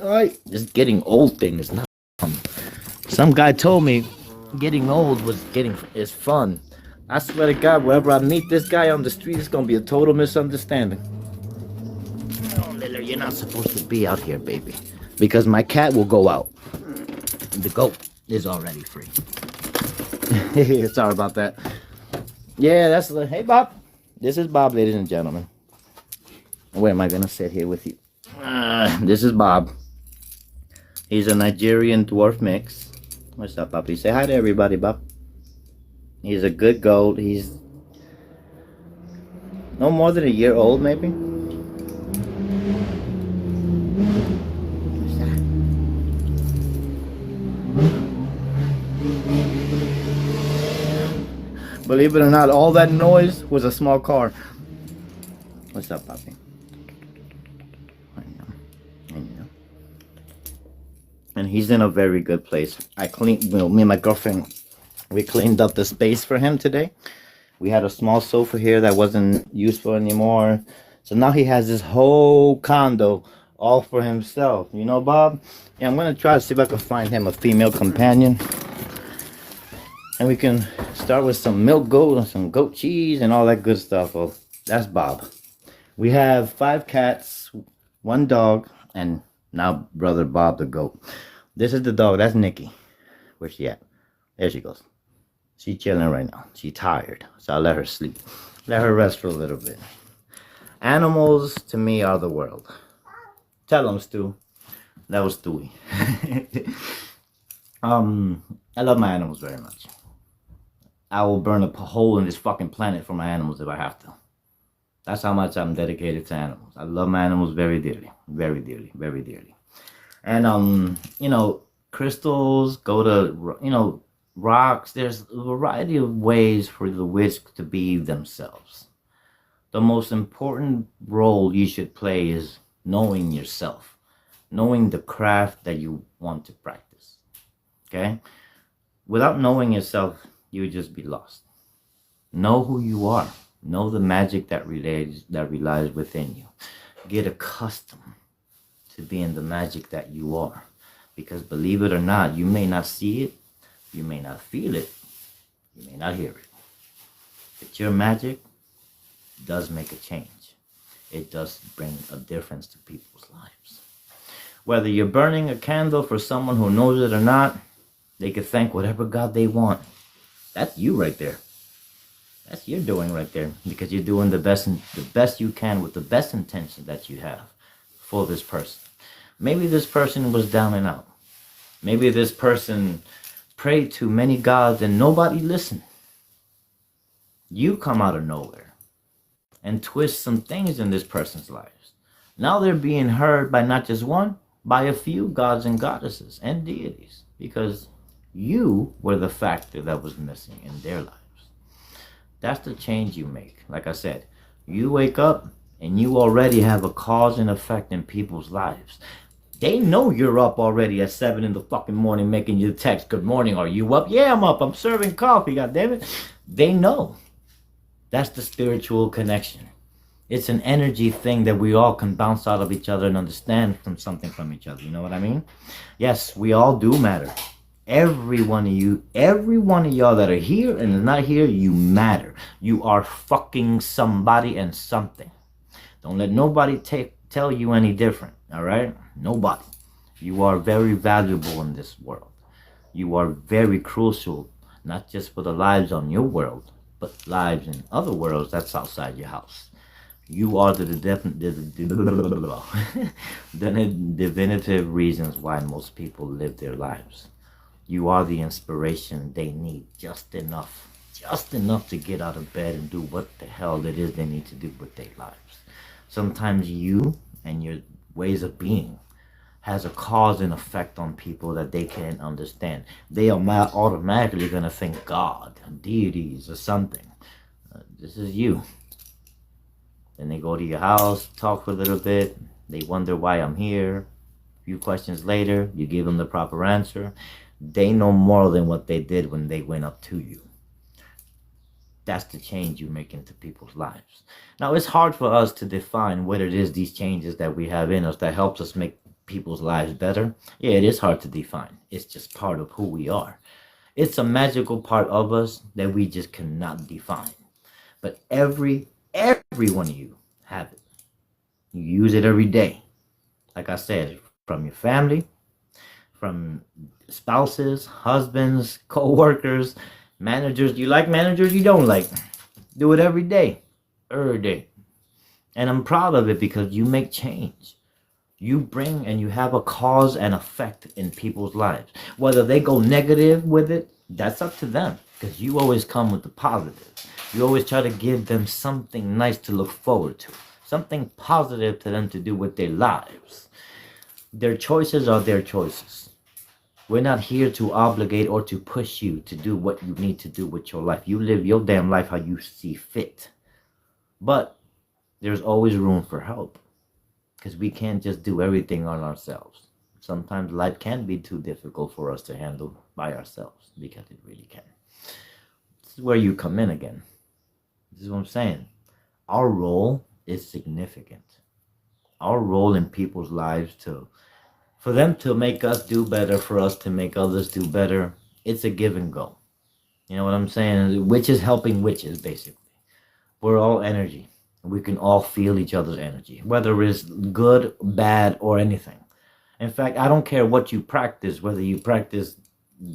All right. This getting old thing is not fun. Some guy told me getting old is fun. I swear to God, wherever I meet this guy on the street, it's going to be a total misunderstanding. You're not supposed to be out here, baby, because my cat will go out. The goat is already free. Sorry about that. Yeah, that's the. Hey, Bob. This is Bob, ladies and gentlemen. Where am I gonna sit here with you? This is Bob. He's a Nigerian dwarf mix. What's up, Bob? Say hi to everybody, Bob. He's a good goat. He's no more than a year old, maybe. Believe it or not, all that noise was a small car. What's up, Poppy? I know. And he's in a very good place. I cleaned, me and my girlfriend, we cleaned up the space for him today. We had a small sofa here that wasn't useful anymore. So now he has this whole condo all for himself. You know, Bob? Yeah, I'm going to try to see if I can find him a female companion. And we can start with some milk goat and some goat cheese and all that good stuff. Well, that's Bob. We have 5 cats, 1 dog, and now Brother Bob the goat. This is the dog. That's Nikki. Where's she at? There she goes. She's chilling right now. She's tired. So I'll let her sleep. Let her rest for a little bit. Animals, to me, are the world. Tell them, Stu. That was Stewie. I love my animals very much. I will burn a hole in this fucking planet for my animals if I have to. That's how much I'm dedicated to animals. I love my animals very dearly. Very dearly. Very dearly. And, you know, crystals, go to, you know, rocks. There's a variety of ways for the witch to be themselves. The most important role you should play is knowing yourself. Knowing the craft that you want to practice. Okay? Without knowing yourself, you would just be lost. Know who you are. Know the magic that relies within you. Get accustomed to being the magic that you are. Because believe it or not, you may not see it, you may not feel it, you may not hear it. But your magic does make a change. It does bring a difference to people's lives. Whether you're burning a candle for someone who knows it or not, they can thank whatever God they want. That's you right there. That's your doing right there, because you're doing the best you can with the best intention that you have for this person. Maybe this person was down and out. Maybe this person prayed to many gods and nobody listened. You come out of nowhere and twist some things in this person's lives. Now they're being heard by not just one, by a few gods and goddesses and deities, because you were the factor that was missing in their lives. That's the change you make. Like I said, you wake up and you already have a cause and effect in people's lives. They know you're up already at 7 in the fucking morning making you text, good morning, are you up? Yeah, I'm up. I'm serving coffee, goddammit. They know. That's the spiritual connection. It's an energy thing that we all can bounce out of each other and understand from something from each other. You know what I mean? Yes, we all do matter. Every one of y'all that are here and is not here, you matter. You are fucking somebody and something. Don't let nobody tell you any different, all right? Nobody. You are very valuable in this world. You are very crucial, not just for the lives on your world, but lives in other worlds that's outside your house. You are the definitive reasons why most people live their lives. You are the inspiration they need, just enough to get out of bed and do what the hell it is they need to do with their lives. Sometimes you and your ways of being has a cause and effect on people that they can't understand. They are automatically going to think God, deities, or something. This is you. Then they go to your house, talk for a little bit. They wonder why I'm here. A few questions later, you give them the proper answer. They know more than what they did when they went up to you. That's the change you make into people's lives. Now, it's hard for us to define what it is, these changes that we have in us that helps us make people's lives better. Yeah, it is hard to define. It's just part of who we are. It's a magical part of us that we just cannot define. But every one of you have it. You use it every day. Like I said, from your family, from spouses, husbands, co-workers, managers. You like managers you don't like. Do it every day. Every day. And I'm proud of it because you make change. You bring and you have a cause and effect in people's lives. Whether they go negative with it, that's up to them. Because you always come with the positive. You always try to give them something nice to look forward to. Something positive to them to do with their lives. Their choices are their choices. We're not here to obligate or to push you to do what you need to do with your life. You live your damn life how you see fit. But there's always room for help. Because we can't just do everything on ourselves. Sometimes life can be too difficult for us to handle by ourselves. Because it really can. This is where you come in again. This is what I'm saying. Our role is significant. Our role in people's lives for them to make us do better, for us to make others do better, it's a give and go. You know what I'm saying? Witches helping witches, basically. We're all energy. We can all feel each other's energy, whether it's good, bad, or anything. In fact, I don't care what you practice, whether you practice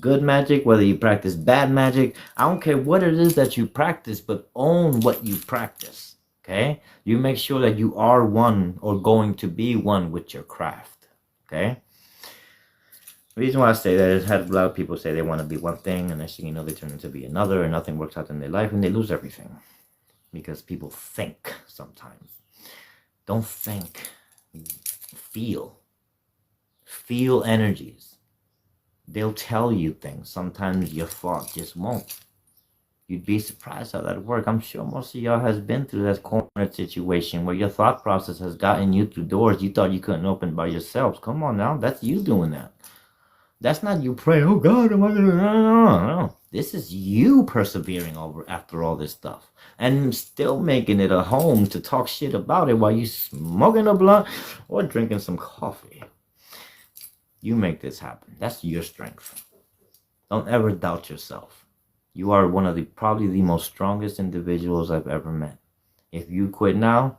good magic, whether you practice bad magic. I don't care what it is that you practice, but own what you practice. Okay? You make sure that you are one or going to be one with your craft. Okay? The reason why I say that is I had a lot of people say they want to be one thing, and next thing you know, they turn into be another, and nothing works out in their life, and they lose everything. Because people think sometimes. Don't think. Feel. Feel energies. They'll tell you things. Sometimes your thought just won't. You'd be surprised how that works. I'm sure most of y'all has been through that corner situation where your thought process has gotten you through doors you thought you couldn't open by yourselves. Come on now. That's you doing that. That's not you praying, oh God, am I gonna... No. This is you persevering over after all this stuff. And still making it a home to talk shit about it while you smoking a blunt or drinking some coffee. You make this happen. That's your strength. Don't ever doubt yourself. You are one of probably the most strongest individuals I've ever met. If you quit now,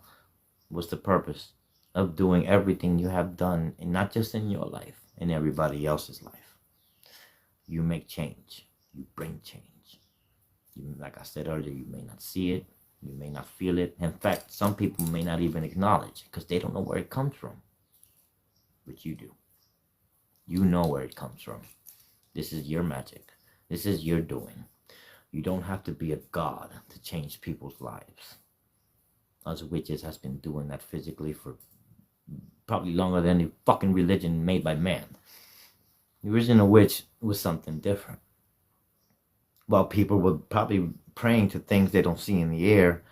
what's the purpose of doing everything you have done, and not just in your life, in everybody else's life? You make change. You bring change. Like I said earlier, you may not see it. You may not feel it. In fact, some people may not even acknowledge it because they don't know where it comes from. But you do. You know where it comes from. This is your magic. This is your doing. You don't have to be a god to change people's lives. Us witches has been doing that physically for probably longer than any fucking religion made by man. The original witch was something different. While people were probably praying to things they don't see in the air,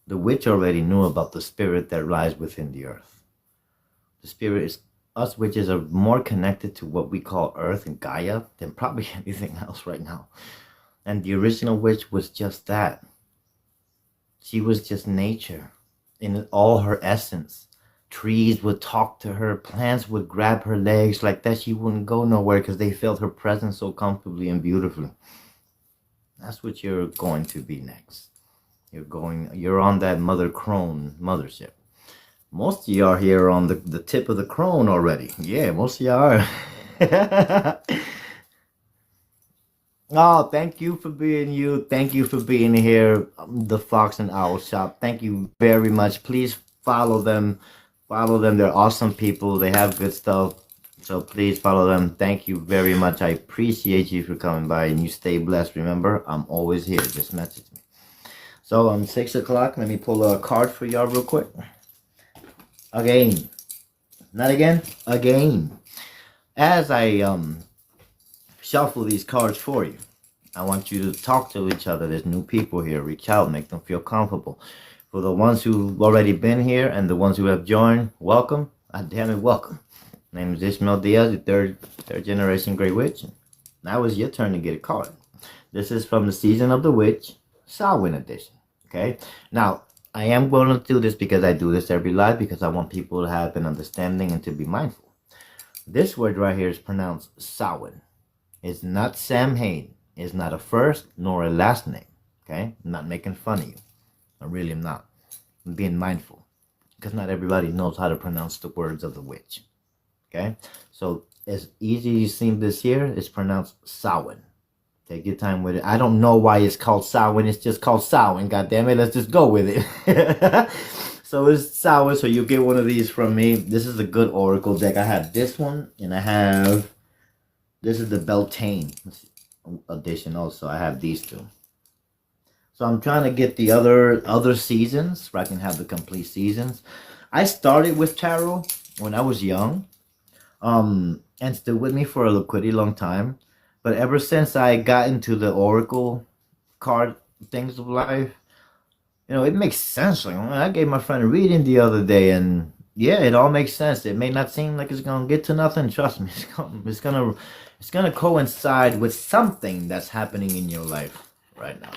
the witch already knew about the spirit that lies within the earth. The spirit is, us witches are more connected to what we call earth and Gaia than probably anything else right now. And the original witch was just that. She was just nature in all her essence. Trees would talk to her, plants would grab her legs like that. She wouldn't go nowhere because they felt her presence so comfortably and beautifully. That's what you're going to be next. You're on that Mother Crone mothership. Most of you are here on the tip of the crown already. Yeah, most of you are. Oh, thank you for being you. Thank you for being here, the Fox and Owl Shop. Thank you very much. Please follow them. Follow them. They're awesome people. They have good stuff. So please follow them. Thank you very much. I appreciate you for coming by, and you stay blessed. Remember, I'm always here. Just message me. So 6 o'clock. Let me pull a card for y'all real quick. Again. Not again. Again. As I shuffle these cards for you, I want you to talk to each other. There's new people here. Reach out, make them feel comfortable. For the ones who've already been here and the ones who have joined, welcome. Damn it, welcome. My name is Ishmael Diaz, the third generation Grey Witch. Now it's your turn to get a card. This is from the Season of the Witch, Samhain edition. Okay. Now I am going to do this because I do this every live because I want people to have an understanding and to be mindful. This word right here is pronounced Samhain. It's not Samhain. It's not a first nor a last name. Okay? I'm not making fun of you. I really am not. I'm being mindful. Because not everybody knows how to pronounce the words of the witch. Okay? So, as easy as you seem this here, it's pronounced Samhain. Take your time with it. I don't know why it's called Samhain. It's just called Samhain. God damn it. Let's just go with it. So it's Samhain. So you get one of these from me. This is a good oracle deck. I have this one. And I have... This is the Beltane edition also. I have these two. So I'm trying to get the other seasons where I can have the complete seasons. I started with tarot when I was young. And still with me for a pretty long time. But ever since I got into the oracle card things of life, you know, it makes sense. Like, I gave my friend a reading the other day, and yeah, it all makes sense. It may not seem like it's gonna get to nothing. Trust me, it's gonna coincide with something that's happening in your life right now.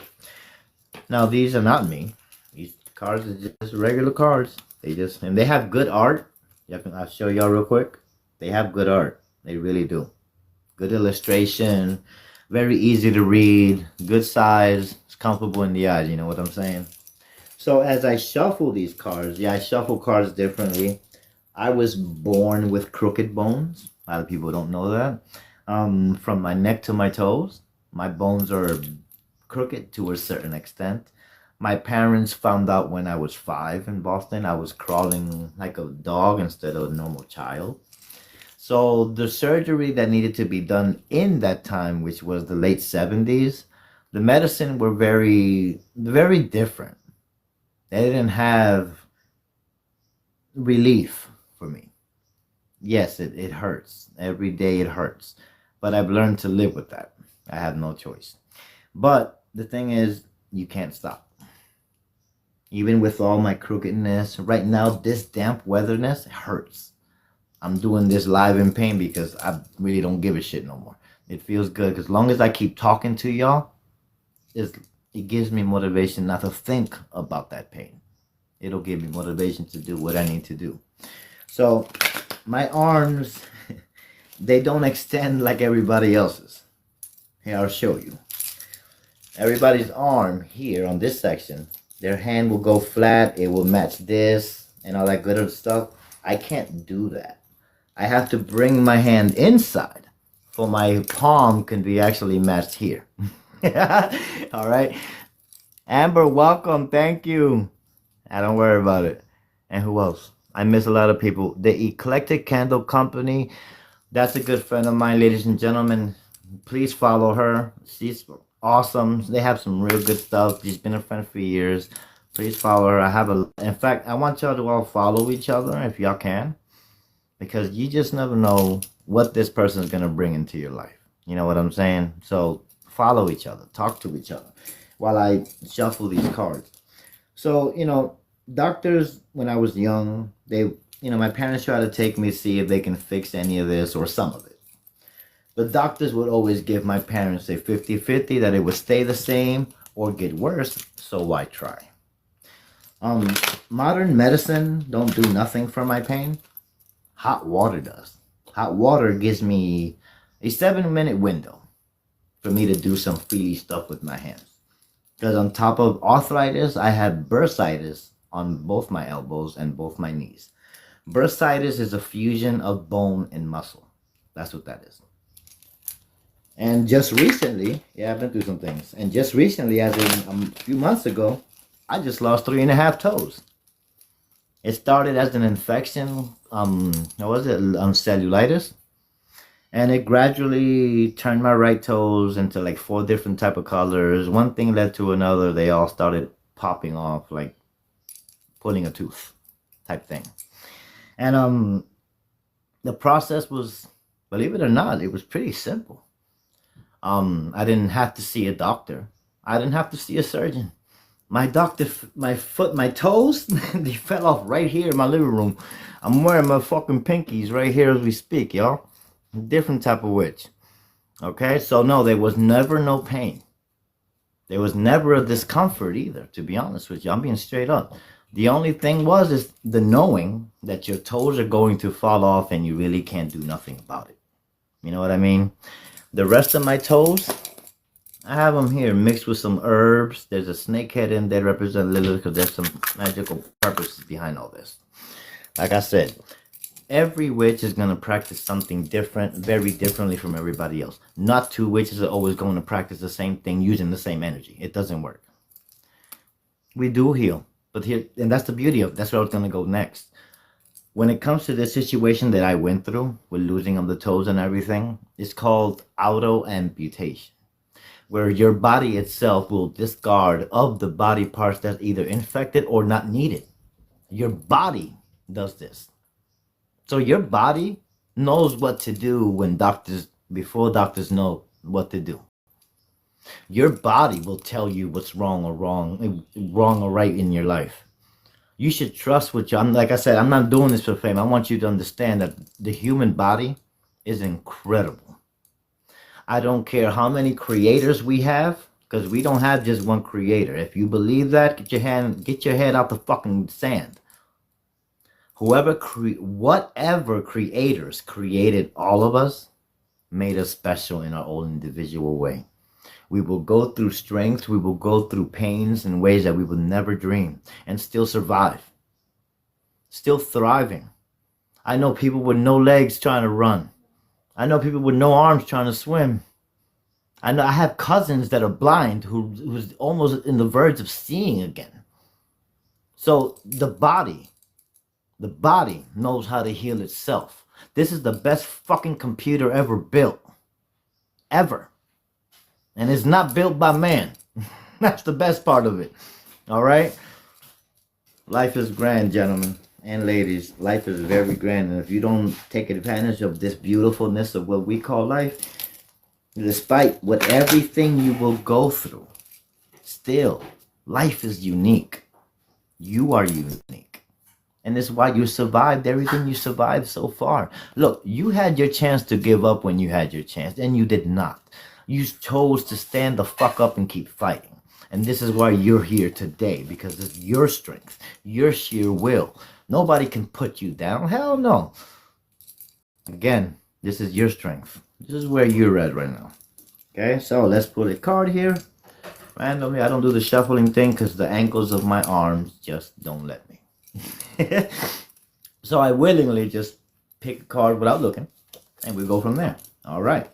Now, these are not me. These cards are just regular cards. And they have good art. I'll show y'all real quick. They have good art. They really do. Good illustration. Very easy to read. Good size. It's comfortable in the eyes. You know what I'm saying? So as I shuffle these cards, I shuffle cards differently. I was born with crooked bones. A lot of people don't know that. From my neck to my toes, my bones are crooked to a certain extent. My parents found out when I was 5 in Boston. I was crawling like a dog instead of a normal child. So the surgery that needed to be done in that time, which was the late 70s, the medicine were very, very different. They didn't have relief for me. Yes, it hurts. Every day it hurts. But I've learned to live with that. I have no choice. But the thing is, you can't stop. Even with all my crookedness, right now, this damp weatherness hurts. I'm doing this live in pain because I really don't give a shit no more. It feels good because as long as I keep talking to y'all, it gives me motivation not to think about that pain. It'll give me motivation to do what I need to do. So my arms, they don't extend like everybody else's. Here, I'll show you. Everybody's arm here on this section, their hand will go flat. It will match this and all that good other stuff. I can't do that. I have to bring my hand inside for my palm can be actually matched here. All right. Amber, welcome. Thank you. Don't worry about it. And who else? I miss a lot of people. The Eclectic Candle Company. That's a good friend of mine, ladies and gentlemen. Please follow her. She's awesome. They have some real good stuff. She's been a friend for years. Please follow her. In fact, I want y'all to all follow each other if y'all can. Because you just never know what this person is going to bring into your life. You know what I'm saying? So follow each other. Talk to each other while I shuffle these cards. So, you know, doctors, when I was young, my parents tried to take me to see if they can fix any of this or some of it. The doctors would always give my parents a 50-50 that it would stay the same or get worse. So why try? Modern medicine don't do nothing for my pain. Hot water does. Hot water gives me a 7-minute window for me to do some freely stuff with my hands. Because on top of arthritis, I had bursitis on both my elbows and both my knees. Bursitis is a fusion of bone and muscle. That's what that is. And just recently, yeah, I've been through some things. And just recently, as in a few months ago, I just lost 3.5 toes. It started as an infection, what was it, cellulitis. And it gradually turned my right toes into like 4 different type of colors. One thing led to another. They all started popping off, like pulling a tooth type thing. And the process was, believe it or not, it was pretty simple. I didn't have to see a doctor. I didn't have to see a surgeon. My doctor, my toes, they fell off right here in my living room. I'm wearing my fucking pinkies right here as we speak, y'all. Different type of witch. Okay, so no, there was never no pain. There was never a discomfort either, to be honest with you. I'm being straight up. The only thing is the knowing that your toes are going to fall off and you really can't do nothing about it. You know what I mean? The rest of my toes, I have them here mixed with some herbs. There's a snake head in there represent Lilith because there's some magical purposes behind all this. Like I said, every witch is going to practice something different, very differently from everybody else. Not 2 witches are always going to practice the same thing using the same energy. It doesn't work. We do heal, but here, and that's the beauty of it. That's where I was going to go next. When it comes to the situation that I went through with losing of the toes and everything, it's called auto-amputation, where your body itself will discard of the body parts that's either infected or not needed. Your body does this. So your body knows what to do before doctors know what to do. Your body will tell you what's wrong or right in your life. You should trust what like I said, I'm not doing this for fame. I want you to understand that the human body is incredible. I don't care how many creators we have, because we don't have just one creator. If you believe that, get your head out the fucking sand. Whatever creators created all of us, made us special in our own individual way. We will go through strength, we will go through pains in ways that we would never dream, and still survive. Still thriving. I know people with no legs trying to run. I know people with no arms trying to swim. I have cousins that are blind who's almost in the verge of seeing again. So the body knows how to heal itself. This is the best fucking computer ever built. Ever. And it's not built by man. That's the best part of it. All right? Life is grand, gentlemen and ladies. Life is very grand. And if you don't take advantage of this beautifulness of what we call life, despite everything you will go through, still, life is unique. You are unique. And it's why you survived everything you survived so far. Look, you had your chance to give up when you had your chance, and you did not. You chose to stand the fuck up and keep fighting. And this is why you're here today, because it's your strength, your sheer will. Nobody can put you down. Hell no. Again, this is your strength. This is where you're at right now. Okay, so let's pull a card here. Randomly, I don't do the shuffling thing because the ankles of my arms just don't let me. So I willingly just pick a card without looking, and we go from there. All right.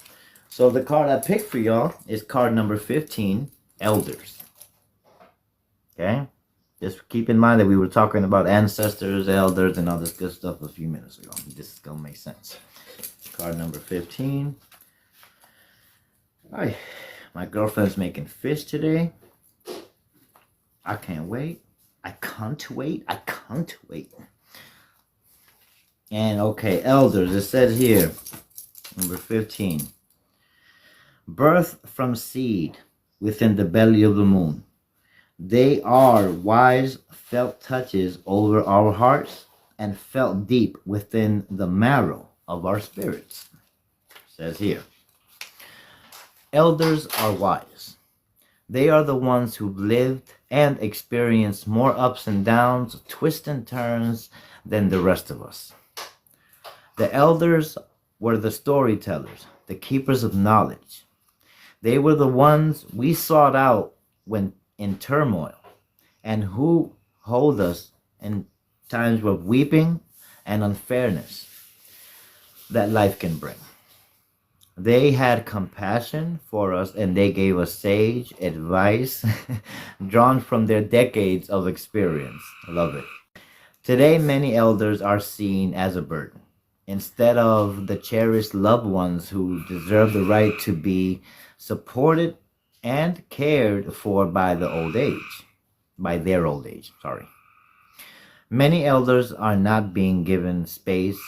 So the card I picked for y'all is card number 15, Elders. Okay? Just keep in mind that we were talking about ancestors, elders, and all this good stuff a few minutes ago. This is going to make sense. Card number 15. All right. My girlfriend's making fish today. I can't wait. I can't wait. I can't wait. And okay, elders, it says here, number 15. Birth from seed within the belly of the moon. They are wise, felt touches over our hearts and felt deep within the marrow of our spirits. It says here. Elders are wise. They are the ones who've lived and experienced more ups and downs, twists and turns than the rest of us. The elders were the storytellers, the keepers of knowledge. They were the ones we sought out when in turmoil, and who hold us in times of weeping and unfairness that life can bring. They had compassion for us and they gave us sage advice drawn from their decades of experience. I love it. Today, many elders are seen as a burden instead of the cherished loved ones who deserve the right to be supported and cared for by their old age. Sorry. Many elders are not being given space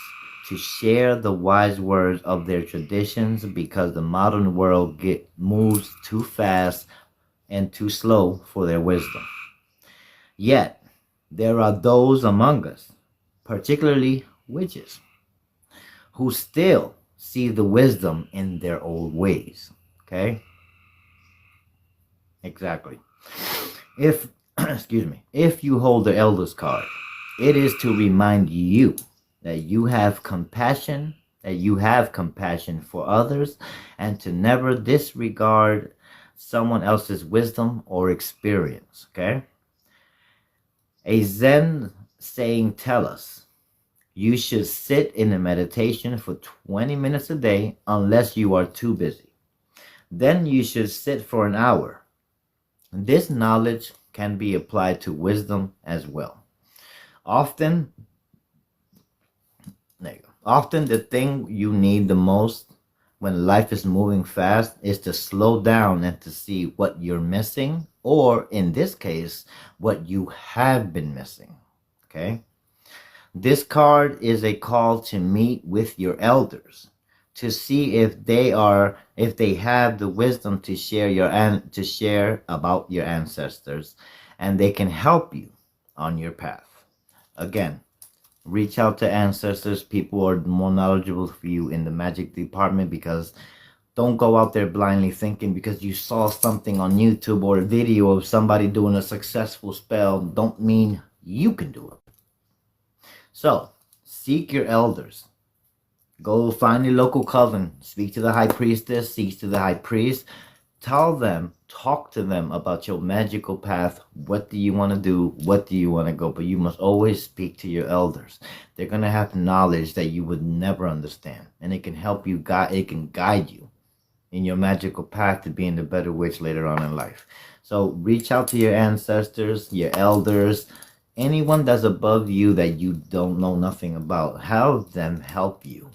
to share the wise words of their traditions because the modern world moves too fast and too slow for their wisdom. Yet, there are those among us, particularly witches, who still see the wisdom in their old ways. Okay? Exactly. If, excuse me, if you hold the Elder's card, it is to remind you that you have compassion, for others, and to never disregard someone else's wisdom or experience. Okay? A Zen saying tell us you should sit in a meditation for 20 minutes a day unless you are too busy. Then you should sit for an hour. This knowledge can be applied to wisdom as well. Often the thing you need the most when life is moving fast is to slow down and to see what you're missing, or in this case, what you have been missing. Okay? This card is a call to meet with your elders to see if they have the wisdom to share about your ancestors, and they can help you on your path. Again, reach out to ancestors, people who are more knowledgeable for you in the magic department, because don't go out there blindly thinking because you saw something on YouTube or a video of somebody doing a successful spell don't mean you can do it. So, seek your elders. Go find your local coven. Speak to the high priestess, speak to the high priest. Talk to them about your magical path. What do you want to do? What do you want to go? But you must always speak to your elders. They're going to have knowledge that you would never understand. And it can help you, it can guide you in your magical path to being the better witch later on in life. So reach out to your ancestors, your elders, anyone that's above you that you don't know nothing about. Have them help you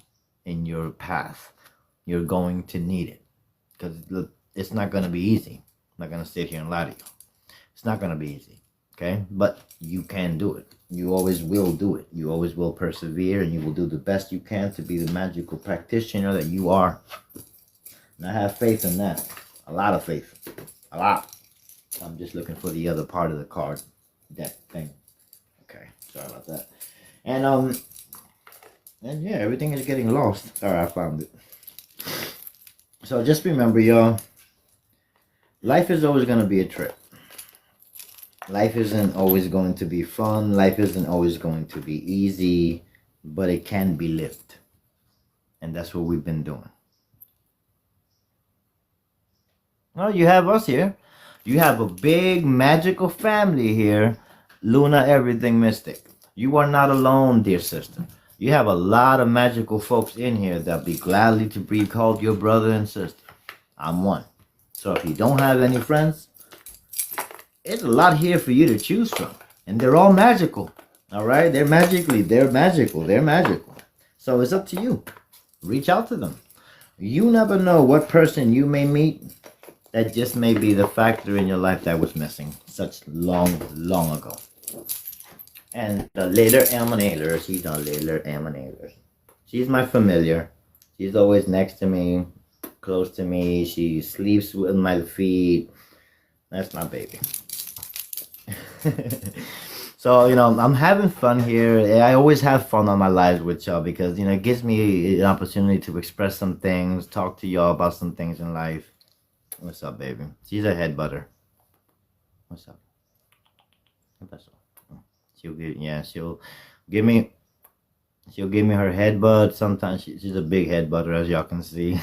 in your path. You're going to need it, because it's not going to be easy. I'm not going to sit here and lie to you. It's not going to be easy, okay? But you can do it. You always will do it. You always will persevere, and you will do the best you can to be the magical practitioner that you are. And I have faith in that. A lot of faith. A lot. I'm just looking for the other part of the card deck thing. Okay, sorry about that. And yeah, everything is getting lost. Sorry, I found it. So just remember, y'all, life is always going to be a trip. Life isn't always going to be fun. Life isn't always going to be easy, but it can be lived. And that's what we've been doing. Well, you have us here. You have a big magical family here, Luna Everything Mystic. You are not alone, dear sister. You have a lot of magical folks in here that be gladly to be called your brother and sister. I'm one. So if you don't have any friends, it's a lot here for you to choose from. And they're all magical. Alright? They're magical. So it's up to you. Reach out to them. You never know what person you may meet that just may be the factor in your life that was missing such long ago. And the Leder Emanator, she's my familiar. She's always next to me, close to me. She sleeps with my feet. That's my baby. So, I'm having fun here. I always have fun on my lives with y'all because, it gives me an opportunity to express some things, talk to y'all about some things in life. What's up, baby? She's a head butter. What's up? She'll give me She'll give me her headbutt. Sometimes she's a big headbutter, as y'all can see.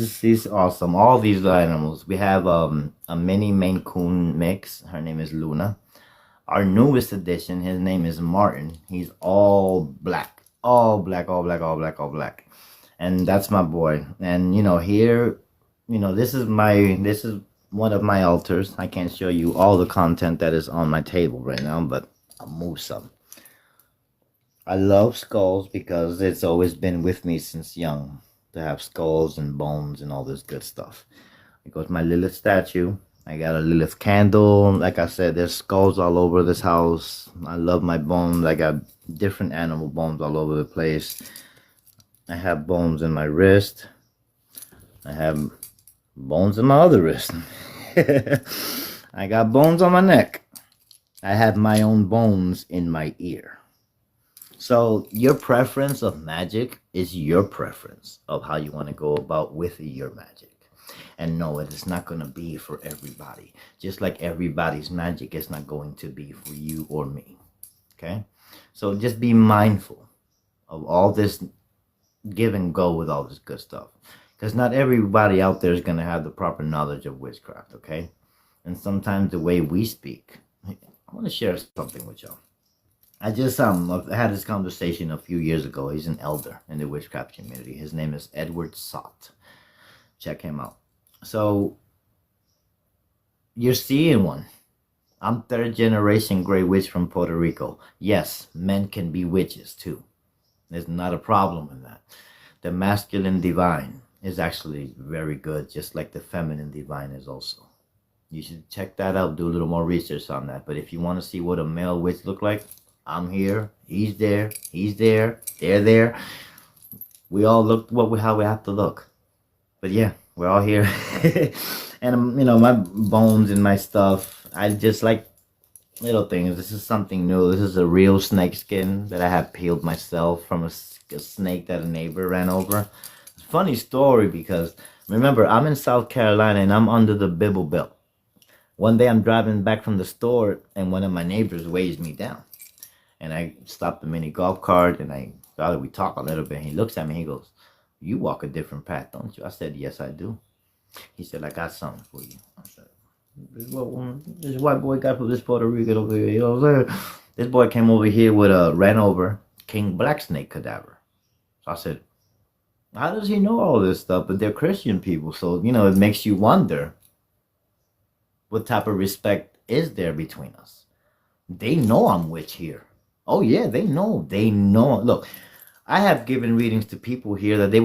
She's awesome. All these animals. We have a mini Maine Coon mix. Her name is Luna. Our newest addition, his name is Martin. He's all black. All black, all black, all black, all black. And that's my boy. And here, this is one of my altars. I can't show you all the content that is on my table right now, but I'll move some. I love skulls because it's always been with me since young to have skulls and bones and all this good stuff. It goes my Lilith statue. I got a Lilith candle. Like I said, there's skulls all over this house. I love my bones. I got different animal bones all over the place. I have bones in my wrist. I have bones in my other wrist. I got bones on my neck. I have my own bones in my ear. So your preference of magic is your preference of how you want to go about with your magic. And no, it is not going to be for everybody. Just like everybody's magic is not going to be for you or me. Okay? So just be mindful of all this give and go with all this good stuff. Because not everybody out there is going to have the proper knowledge of witchcraft. Okay? And sometimes the way we speak. I want to share something with y'all. I just had this conversation a few years ago. He's an elder in the witchcraft community. His name is Edward Sott. Check him out. So you're seeing one. I'm third generation Grey Witch from Puerto Rico. Yes, men can be witches too. There's not a problem in that. The masculine divine is actually very good, just like the feminine divine is also. You should check that out, do a little more research on that. But if you want to see what a male witch look like, I'm here, he's there, they're there. We all look how we have to look. But yeah, we're all here. And my bones and my stuff, I just like little things. This is something new. This is a real snake skin that I have peeled myself from a snake that a neighbor ran over. It's a funny story because, remember, I'm in South Carolina and I'm under the Bible Belt. One day I'm driving back from the store and one of my neighbors weighs me down. And I stopped the mini golf cart and we talk a little bit. He looks at me, he goes, "You walk a different path, don't you?" I said, "Yes, I do." He said, "I got something for you." I said, this white boy got from this Puerto Rican over here. You know what I'm saying? This boy came over here with a ran over King Black Snake cadaver. So I said, how does he know all this stuff? But they're Christian people. So, it makes you wonder, what type of respect is there between us? They know I'm witch here. Oh yeah, they know. Look, I have given readings to people here that they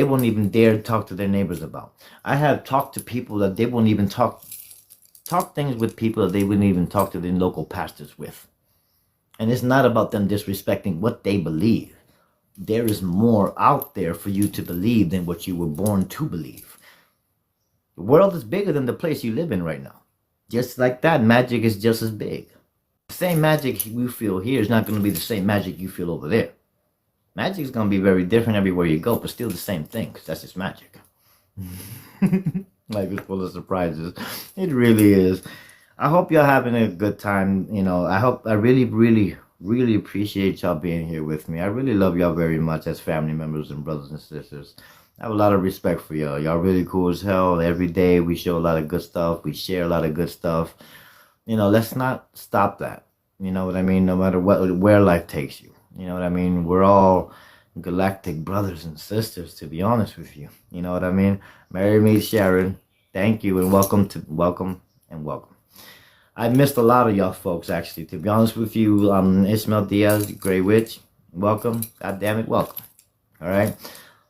won't even dare talk to their neighbors about. I have talked to people that they won't even talk things with people that they wouldn't even talk to their local pastors with. And it's not about them disrespecting what they believe. There is more out there for you to believe than what you were born to believe. The world is bigger than the place you live in right now. Just like that, magic is just as big. The same magic we feel here is not going to be the same magic you feel over there. Magic is going to be very different everywhere you go, but still the same thing, because that's just magic. Life is full of surprises. It really is. I hope y'all having a good time. I really, really, really appreciate y'all being here with me. I really love y'all very much as family members and brothers and sisters. I have a lot of respect for y'all. Y'all really cool as hell. Every day we show a lot of good stuff. We share a lot of good stuff. Let's not stop that. You know what I mean? No matter where life takes you. You know what I mean? We're all galactic brothers and sisters, to be honest with you. You know what I mean? Marry me, Sharon. Thank you and welcome. I missed a lot of y'all folks, actually, to be honest with you. Ishmael Diaz, Grey Witch, welcome. God damn it, welcome. All right?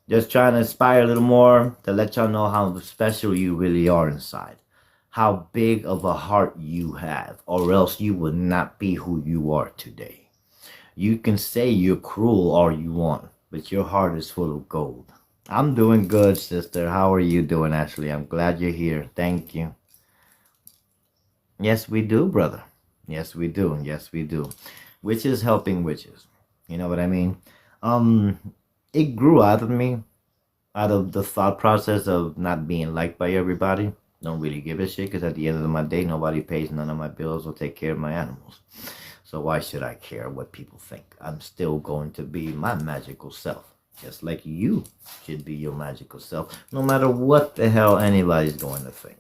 Just trying to inspire a little more to let y'all know how special you really are inside. How big of a heart you have, or else you would not be who you are today. You can say you're cruel all you want, but your heart is full of gold. I'm doing good, sister. How are you doing, Ashley? I'm glad you're here. Thank you. Yes, we do, brother. Yes, we do. Yes, we do. Witches helping witches. You know what I mean? It grew out of me, out of the thought process of not being liked by everybody. Don't really give a shit, because at the end of my day, nobody pays none of my bills or take care of my animals. So why should I care what people think? I'm still going to be my magical self. Just like you should be your magical self, no matter what the hell anybody's going to think.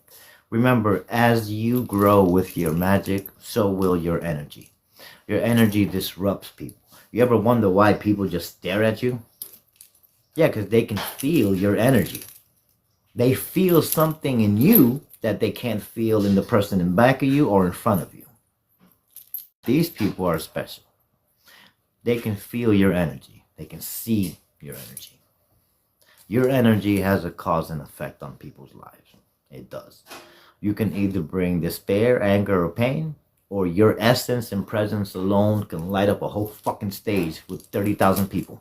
Remember, as you grow with your magic, so will your energy. Your energy disrupts people. You ever wonder why people just stare at you? Yeah, because they can feel your energy. They feel something in you that they can't feel in the person in back of you or in front of you. These people are special. They can feel your energy. They can see your energy. Your energy has a cause and effect on people's lives. It does. You can either bring despair, anger, or pain, or your essence and presence alone can light up a whole fucking stage with 30,000 people.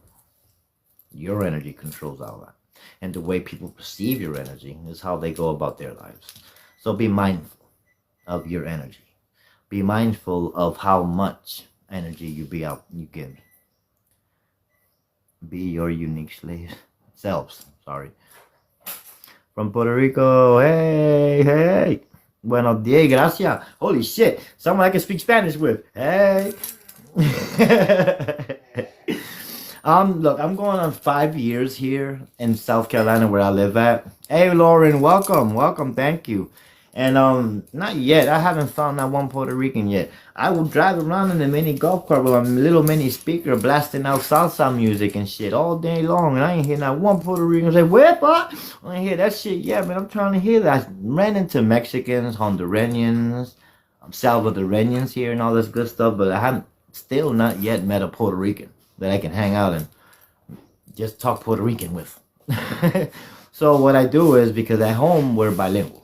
Your energy controls all that. And the way people perceive your energy is how they go about their lives. So be mindful of your energy. Be mindful of how much energy you give. Be your unique selves. Sorry. From Puerto Rico, hey. Buenos dias, gracias. Holy shit, someone I can speak Spanish with. Hey. Look, I'm going on 5 years here in South Carolina where I live at. Hey, Lauren, welcome, thank you. And not yet. I haven't found that one Puerto Rican yet. I will drive around in a mini golf cart with a little mini speaker blasting out salsa music and shit all day long, and I ain't hear not one Puerto Rican say, "Where, I ain't hear that shit yet, man. I'm trying to hear that." I ran into Mexicans, Honduranians, Salvadoranians here, and all this good stuff, but I haven't still not yet met a Puerto Rican that I can hang out and just talk Puerto Rican with. So what I do is, because at home we're bilingual.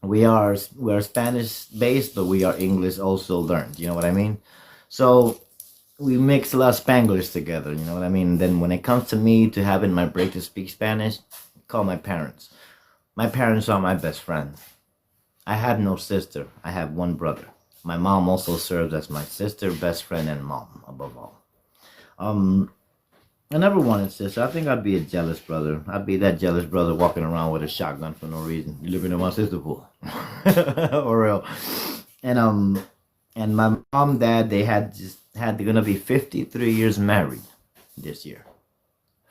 We're Spanish based, but we are English also learned. You know what I mean? So we mix a lot of Spanglish together. You know what I mean? And then when it comes to me to having my break to speak Spanish, call my parents. My parents are my best friends. I have no sister. I have one brother. My mom also serves as my sister, best friend, and mom above all. I never wanted sister. I think I'd be a jealous brother. I'd be that jealous brother walking around with a shotgun for no reason. You looking at my sister for? For real. And my mom, dad, they're gonna be 53 years married this year.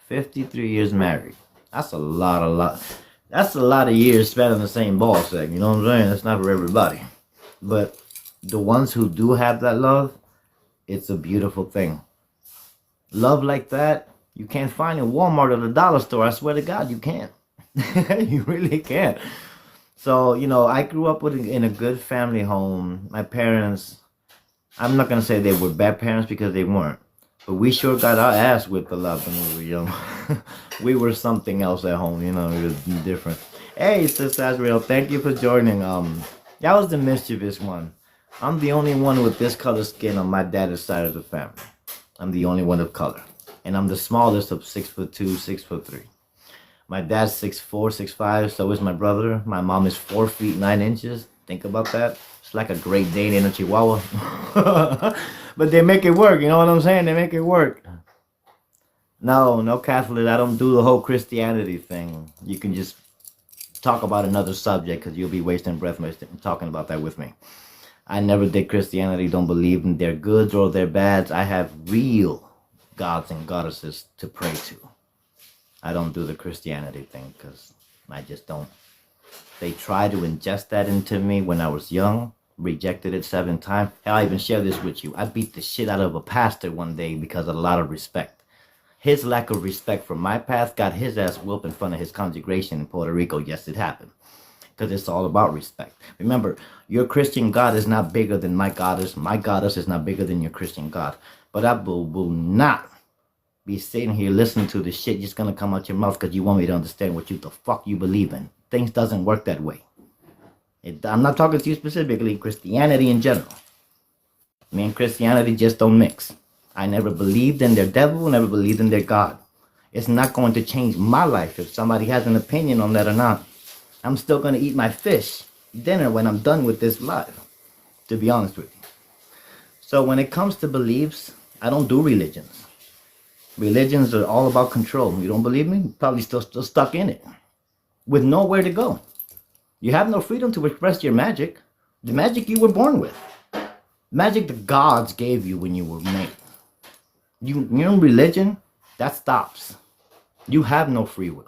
53 years married. That's a lot. That's a lot of years spent in the same ball sack. You know what I'm saying? That's not for everybody. But the ones who do have that love, it's a beautiful thing. Love like that, you can't find in Walmart or the dollar store. I swear to God, you can't. You really can't. So, I grew up in a good family home. My parents, I'm not going to say they were bad parents because they weren't. But we sure got our ass whipped a lot when we were young. We were something else at home, it was different. Hey, Sister Azrael, thank you for joining. That was the mischievous one. I'm the only one with this color skin on my dad's side of the family. I'm the only one of color. And I'm the smallest of 6'2", 6'3". My dad's 6'4", 6'5", so is my brother. My mom is 4 feet 9 inches. Think about that. It's like a Great Dane and a Chihuahua. But they make it work, you know what I'm saying? They make it work. No Catholic. I don't do the whole Christianity thing. You can just talk about another subject because you'll be wasting breath talking about that with me. I never did Christianity. Don't believe in their goods or their bads. I have real gods and goddesses to pray to. I don't do the Christianity thing because I just don't. They tried to ingest that into me when I was young. Rejected it 7 times. Hell, I even share this with you. I beat the shit out of a pastor one day because of a lot of respect. His lack of respect for my path got his ass whooped in front of his congregation in Puerto Rico. Yes, it happened. Because it's all about respect. Remember, your Christian God is not bigger than my goddess. My goddess is not bigger than your Christian God. But I will not be sitting here listening to the shit just gonna come out your mouth because you want me to understand what the fuck you believe in. Things doesn't work that way. I'm not talking to you specifically, Christianity in general. Me and Christianity just don't mix. I never believed in their devil, never believed in their God. It's not going to change my life if somebody has an opinion on that or not. I'm still going to eat my fish dinner when I'm done with this life, to be honest with you. So when it comes to beliefs, I don't do religions. Religions are all about control. You don't believe me? You're probably still stuck in it with nowhere to go. You have no freedom to express your magic, the magic you were born with. Magic the gods gave you when you were made. You know, religion, that stops. You have no free will.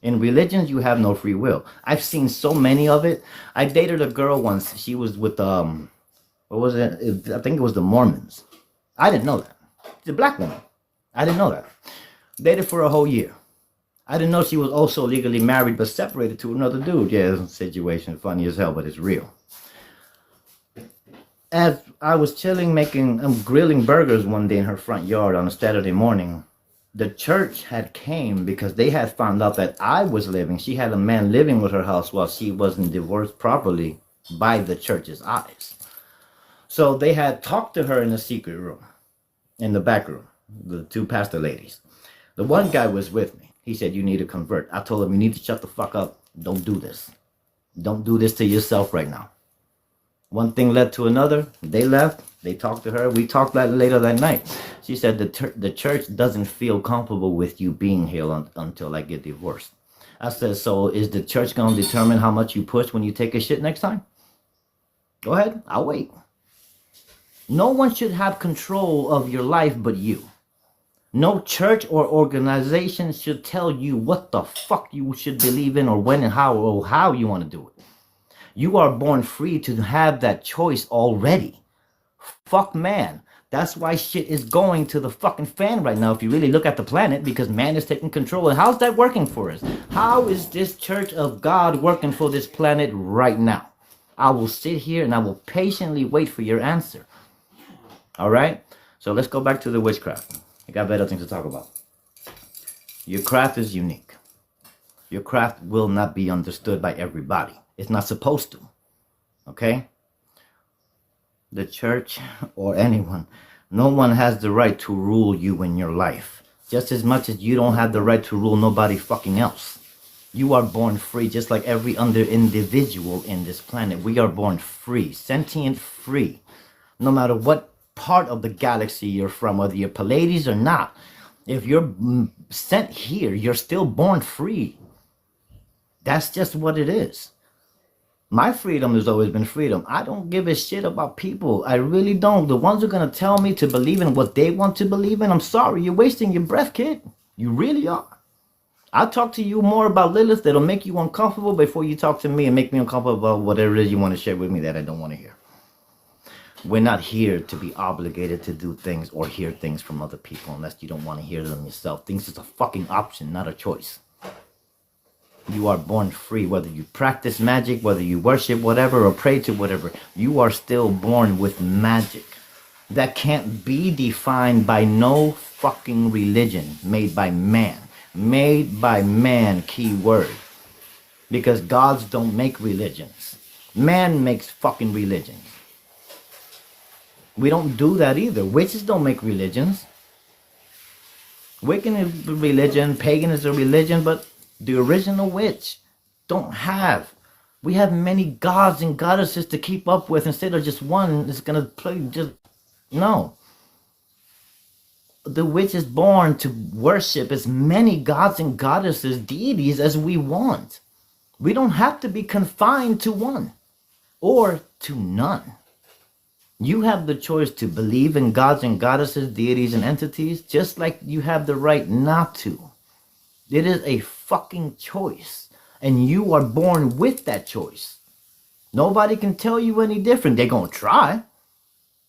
In religions, you have no free will. I've seen so many of it. I dated a girl once. She was with what was it? I think it was the Mormons. I didn't know that. She's a black woman. I didn't know that. Dated for a whole year. I didn't know she was also legally married but separated to another dude. Yeah, it's a situation funny as hell, but it's real. As I was chilling, grilling burgers one day in her front yard on a Saturday morning, the church had came because they had found out that I was living. She had a man living with her house while she wasn't divorced properly by the church's eyes. So they had talked to her in a secret room, in the back room, the two pastor ladies. The one guy was with me. He said, you need to convert. I told him, you need to shut the fuck up. Don't do this. Don't do this to yourself right now. One thing led to another. They left. They talked to her. We talked later that night. She said the church doesn't feel comfortable with you being here until I get divorced. I said, so is the church going to determine how much you push when you take a shit next time? Go ahead. I'll wait. No one should have control of your life but you. No church or organization should tell you what the fuck you should believe in or when and how you want to do it. You are born free to have that choice already. Fuck man. That's why shit is going to the fucking fan right now if you really look at the planet, because man is taking control. And how's that working for us? How is this church of God working for this planet right now? I will sit here and I will patiently wait for your answer. All right? So let's go back to the witchcraft. I got better things to talk about. Your craft is unique. Your craft will not be understood by everybody. It's not supposed to. Okay? The church or anyone, no one has the right to rule you in your life. Just as much as you don't have the right to rule nobody fucking else. You are born free, just like every other individual in this planet. We are born free, sentient free. No matter what part of the galaxy you're from, whether you're Pleiades or not. If you're sent here, you're still born free. That's just what it is. My freedom has always been freedom. I don't give a shit about people. I really don't. The ones who are going to tell me to believe in what they want to believe in, I'm sorry. You're wasting your breath, kid. You really are. I'll talk to you more about Lilith that'll make you uncomfortable before you talk to me and make me uncomfortable about whatever it is you want to share with me that I don't want to hear. We're not here to be obligated to do things or hear things from other people unless you don't want to hear them yourself. Things is a fucking option, not a choice. You are born free, whether you practice magic, whether you worship whatever or pray to whatever. You are still born with magic that can't be defined by no fucking religion made by man. Made by man, key word. Because gods don't make religions. Man makes fucking religions. We don't do that either. Witches don't make religions. Wiccan is a religion, pagan is a religion, but the original witch don't have. We have many gods and goddesses to keep up with instead of just one that's going to play just... No. The witch is born to worship as many gods and goddesses, deities as we want. We don't have to be confined to one or to none. You have the choice to believe in gods and goddesses, deities and entities, just like you have the right not to. It is a fucking choice. And you are born with that choice. Nobody can tell you any different. They're going to try.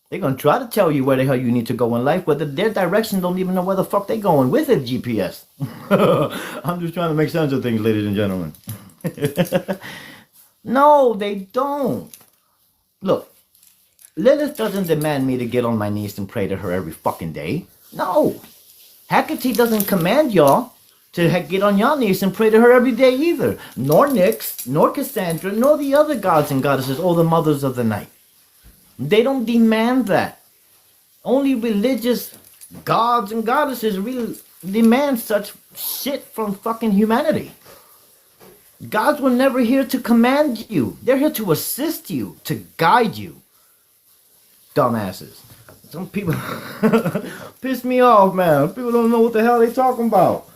They're going to try to tell you where the hell you need to go in life, but their direction don't even know where the fuck they're going with a GPS. I'm just trying to make sense of things, ladies and gentlemen. No, they don't. Look. Lilith doesn't demand me to get on my knees and pray to her every fucking day. No. Hecate doesn't command y'all to get on your knees and pray to her every day either. Nor Nyx, nor Cassandra, nor the other gods and goddesses or the mothers of the night. They don't demand that. Only religious gods and goddesses really demand such shit from fucking humanity. Gods were never here to command you. They're here to assist you, to guide you. Dumbasses. Some people piss me off, man. People don't know what the hell they talking about.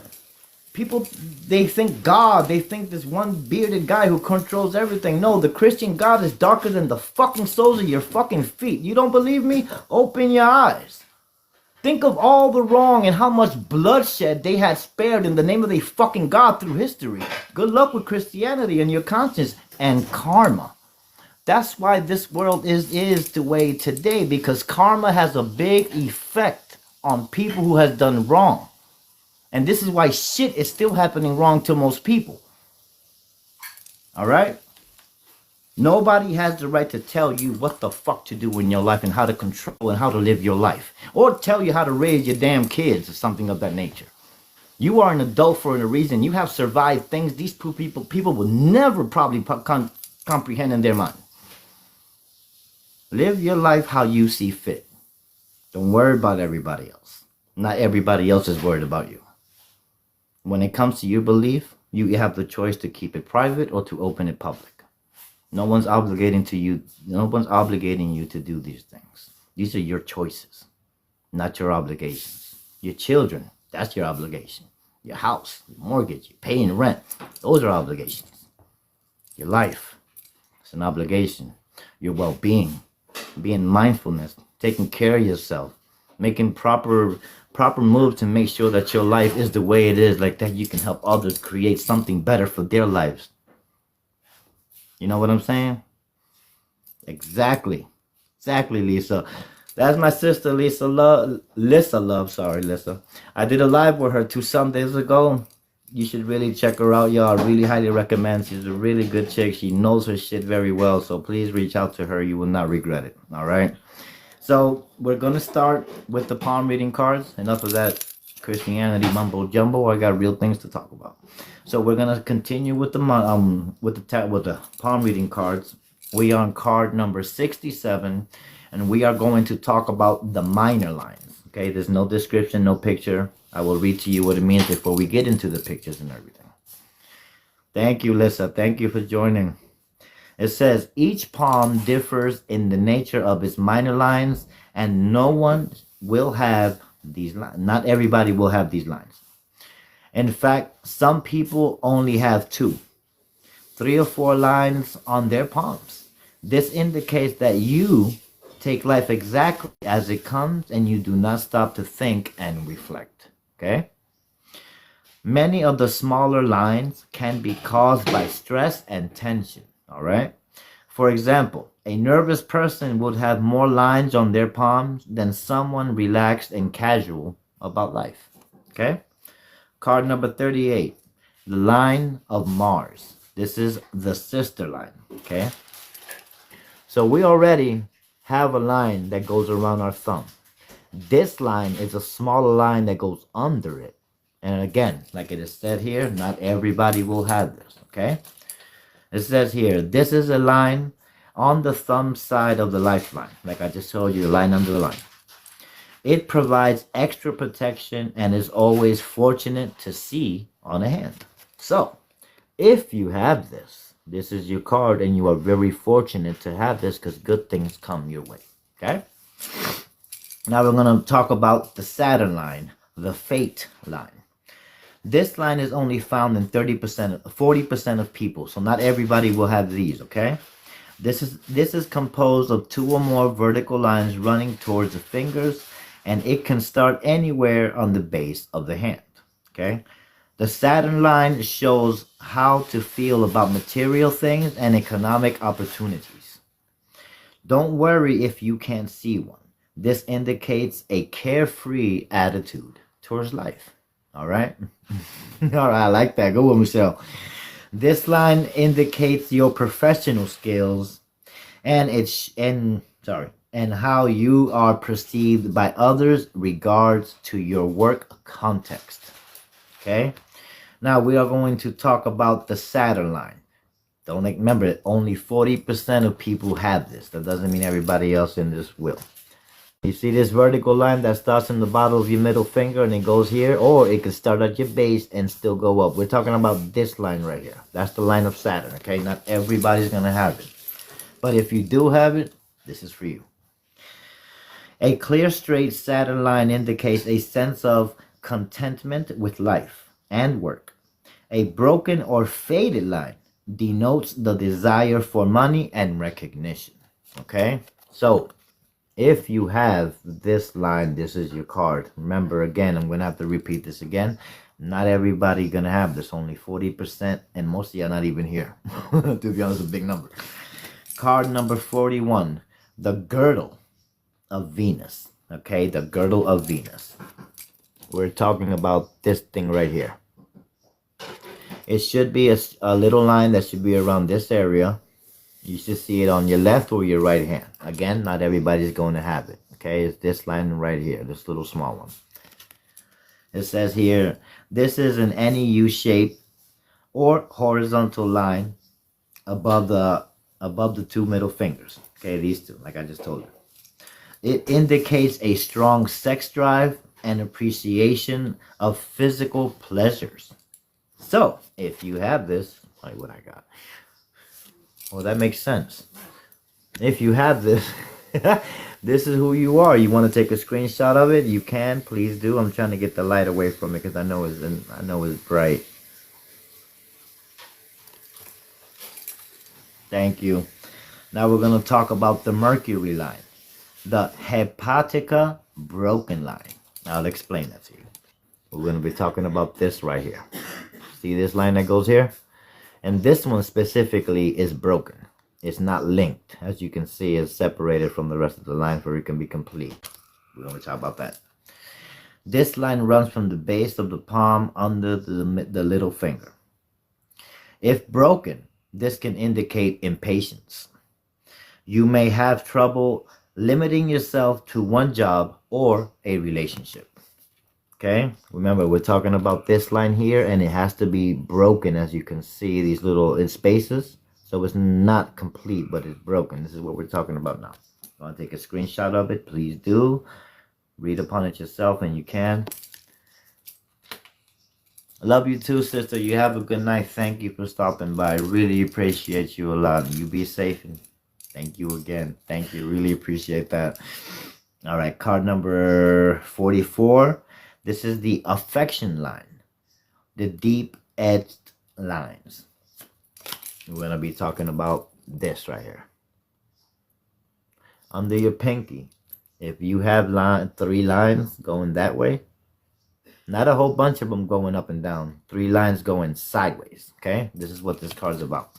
People, they think God, they think this one bearded guy who controls everything. No, the Christian God is darker than the fucking soles of your fucking feet. You don't believe me? Open your eyes. Think of all the wrong and how much bloodshed they had spared in the name of a fucking God through history. Good luck with Christianity and your conscience and karma. That's why this world is the way today, because karma has a big effect on people who has done wrong. And this is why shit is still happening wrong to most people. All right? Nobody has the right to tell you what the fuck to do in your life and how to control and how to live your life. Or tell you how to raise your damn kids or something of that nature. You are an adult for a reason. You have survived things these people will never probably comprehend in their mind. Live your life how you see fit. Don't worry about everybody else. Not everybody else is worried about you. When it comes to your belief, you have the choice to keep it private or to open it public. No one's obligating you to do these things. These are your choices, not your obligations. Your children, that's your obligation. Your house, your mortgage, you're paying rent, those are obligations. Your life, it's an obligation. Your well-being, being mindfulness, taking care of yourself, making proper moves to make sure that your life is the way it is, like that you can help others create something better for their lives. You know what I'm saying? Exactly, Lisa. That's my sister, Lisa Love. Lisa. I did a live with her 2 Sundays ago. You should really check her out, y'all. I really highly recommend. She's a really good chick. She knows her shit very well, so please reach out to her. You will not regret it, all right? So we're going to start with the palm reading cards. Enough of that Christianity mumbo jumbo. I got real things to talk about. So we're going to continue with the palm reading cards. We are on card number 67, and we are going to talk about the minor lines. Okay, there's no description, no picture. I will read to you what it means before we get into the pictures and everything. Thank you, Lisa. Thank you for joining. It says, each palm differs in the nature of its minor lines, and no one will have these lines. Not everybody will have these lines. In fact, some people only have 2, 3 or 4 lines on their palms. This indicates that you take life exactly as it comes, and you do not stop to think and reflect. Okay? Many of the smaller lines can be caused by stress and tension. All right. For example, a nervous person would have more lines on their palms than someone relaxed and casual about life. Okay. Card number 38, the line of Mars. This is the sister line. Okay. So we already have a line that goes around our thumb. This line is a smaller line that goes under it. And again, like it is said here, not everybody will have this. Okay. It says here, this is a line on the thumb side of the lifeline. Like I just told you, the line under the line. It provides extra protection and is always fortunate to see on a hand. So, if you have this, this is your card and you are very fortunate to have this because good things come your way. Okay? Now we're going to talk about the Saturn line, the fate line. This line is only found in 40% of people, so not everybody will have these, okay? This is composed of 2 or more vertical lines running towards the fingers, and it can start anywhere on the base of the hand, okay? The Saturn line shows how to feel about material things and economic opportunities. Don't worry if you can't see one. This indicates a carefree attitude towards life. All right. All right. I like that. Go with Michelle. This line indicates your professional skills and how you are perceived by others regards to your work context. Okay. Now we are going to talk about the Saturn line. Don't remember, only 40% of people have this. That doesn't mean everybody else in this will. You see this vertical line that starts in the bottom of your middle finger and it goes here, or it can start at your base and still go up. We're talking about this line right here. That's the line of Saturn, okay? Not everybody's going to have it. But if you do have it, this is for you. A clear, straight Saturn line indicates a sense of contentment with life. and work. A broken or faded line denotes the desire for money and recognition. Okay? So, if you have this line, this is your card. Remember, again, I'm going to have to repeat this again. Not everybody going to have this. Only 40%, and most of you are not even here. To be honest, a big number. Card number 41, the girdle of Venus. Okay, the girdle of Venus. We're talking about this thing right here. It should be a little line that should be around this area. You should see it on your left or your right hand. Again, not everybody's going to have it. Okay, it's this line right here, this little small one. It says here, this is an any U shape or horizontal line above the two middle fingers. Okay, these two, like I just told you. It indicates a strong sex drive and appreciation of physical pleasures. So, if you have this, like what I got. Well, that makes sense. If you have this, this is who you are. You want to take a screenshot of it? You can. Please do. I'm trying to get the light away from it because I know it's bright. Thank you. Now we're going to talk about the Mercury line, the Hepatica broken line. I'll explain that to you. We're going to be talking about this right here. See this line that goes here? And this one specifically is broken. It's not linked. As you can see, it's separated from the rest of the line for it can be complete. We're going to talk about that. This line runs from the base of the palm under the little finger. If broken, this can indicate impatience. You may have trouble limiting yourself to one job or a relationship. Okay, remember we're talking about this line here, and it has to be broken. As you can see, these little spaces, so it's not complete, but it's broken. This is what we're talking about now. You want to take a screenshot of it? Please do. Read upon it yourself, and you can. I love you too, sister. You have a good night. Thank you for stopping by. I really appreciate you a lot. You be safe, and thank you again. Thank you. Really appreciate that. All right, card number 44. This is the affection line, the deep-edged lines. We're going to be talking about this right here. Under your pinky, if you have 3 lines going that way, not a whole bunch of them going up and down, 3 lines going sideways, okay? This is what this card's about.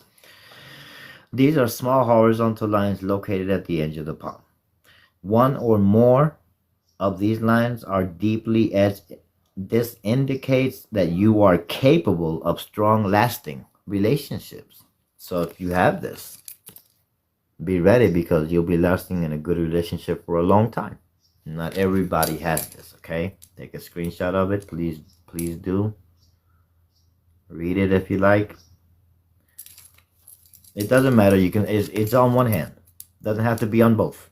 These are small horizontal lines located at the edge of the palm. One or more of these lines are deeply etched. This indicates that you are capable of strong, lasting relationships. So if you have this, be ready because you'll be lasting in a good relationship for a long time. Not everybody has this, okay? Take a screenshot of it. Please do. Read it if you like. It doesn't matter. You can. It's on one hand. Doesn't have to be on both.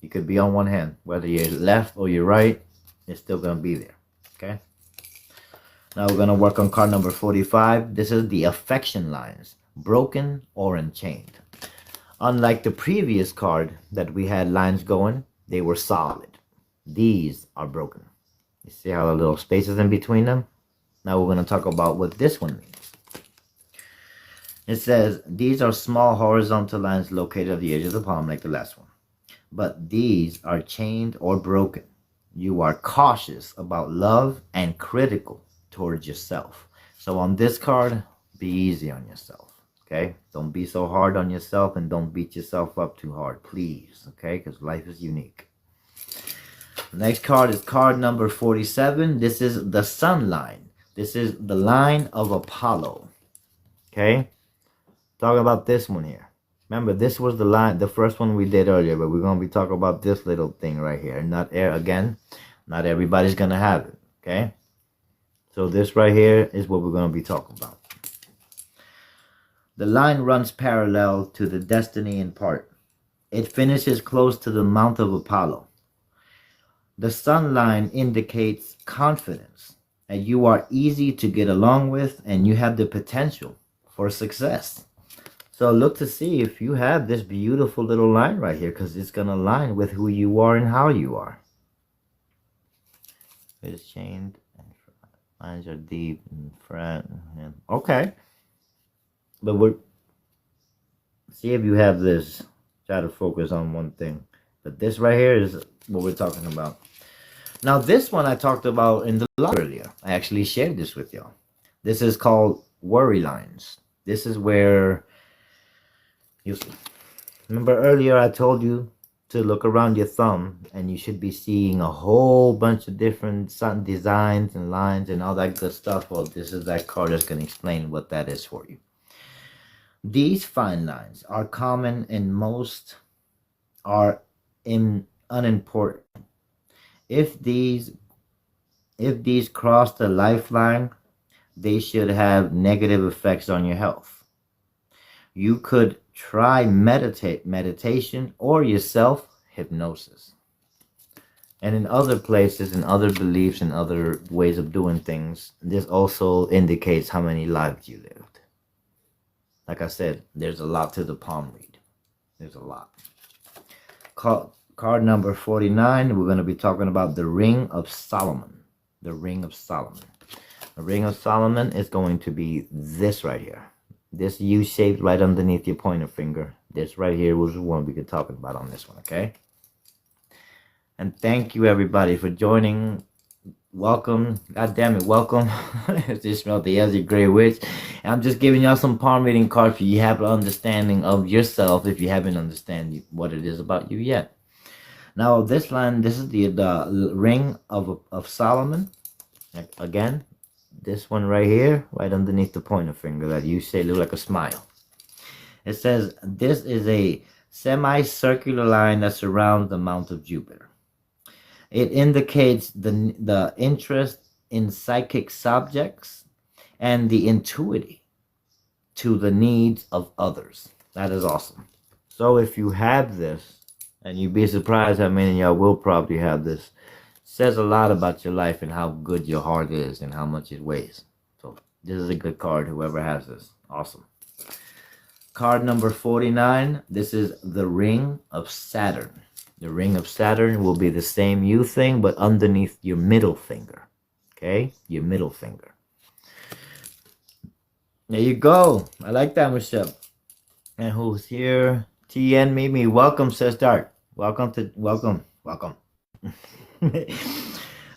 It could be on one hand, whether you're left or you're right, it's still going to be there, okay? Now we're going to work on card number 45. This is the affection lines, broken or unchained. Unlike the previous card that we had lines going, they were solid. These are broken. You see how the little spaces in between them? Now we're going to talk about what this one means. It says, these are small horizontal lines located at the edge of the palm like the last one. But these are chained or broken. You are cautious about love and critical towards yourself. So on this card, be easy on yourself, okay? Don't be so hard on yourself and don't beat yourself up too hard, please, okay? Because life is unique. The next card is card number 47. This is the sun line. This is the line of Apollo, okay? Talking about this one here. Remember, this was the line, the first one we did earlier, but we're going to be talking about this little thing right here. Not everybody's going to have it, okay? So this right here is what we're going to be talking about. The line runs parallel to the destiny in part. It finishes close to the Mount of Apollo. The sun line indicates confidence, and you are easy to get along with, and you have the potential for success. So look to see if you have this beautiful little line right here, because it's going to align with who you are and how you are. It is chained. Lines are deep and front. Okay. But we're see if you have this. Try to focus on one thing. But this right here is what we're talking about. Now, this one I talked about in the live earlier. I actually shared this with y'all. This is called worry lines. This is where you see. Remember earlier I told you to look around your thumb and you should be seeing a whole bunch of different designs and lines and all that good stuff. Well, this is that card that's going to explain what that is for you. These fine lines are common and most are unimportant. If these cross the lifeline, they should have negative effects on your health. You could try meditation or yourself hypnosis. And in other places, in other beliefs, and other ways of doing things, this also indicates how many lives you lived. Like I said, there's a lot to the palm read. There's a lot. Card number 49, we're going to be talking about the Ring of Solomon. The Ring of Solomon. The Ring of Solomon is going to be this right here. This U-shaped right underneath your pointer finger. This right here was the one we could talk about on this one, okay? And thank you, everybody, for joining. Welcome. God damn it, welcome. This smelled the Ezzy Grey Witch. And I'm just giving y'all some palm reading cards for you have an understanding of yourself if you haven't understand what it is about you yet. Now, this line, this is the Ring of Solomon. Again, this one right here, right underneath the pointer finger that you say look like a smile. It says, this is a semicircular line that surrounds the Mount of Jupiter. It indicates the interest in psychic subjects and the intuitive to the needs of others. That is awesome. So if you have this, and you'd be surprised how many of y'all will probably have this, says a lot about your life and how good your heart is and how much it weighs. So this is a good card, whoever has this. Awesome. Card number 49, this is the Ring of Saturn. The Ring of Saturn will be the same U thing, but underneath your middle finger. Okay? Your middle finger. There you go. I like that, Michelle. And who's here? TN Mimi. Welcome, says Dark. Welcome.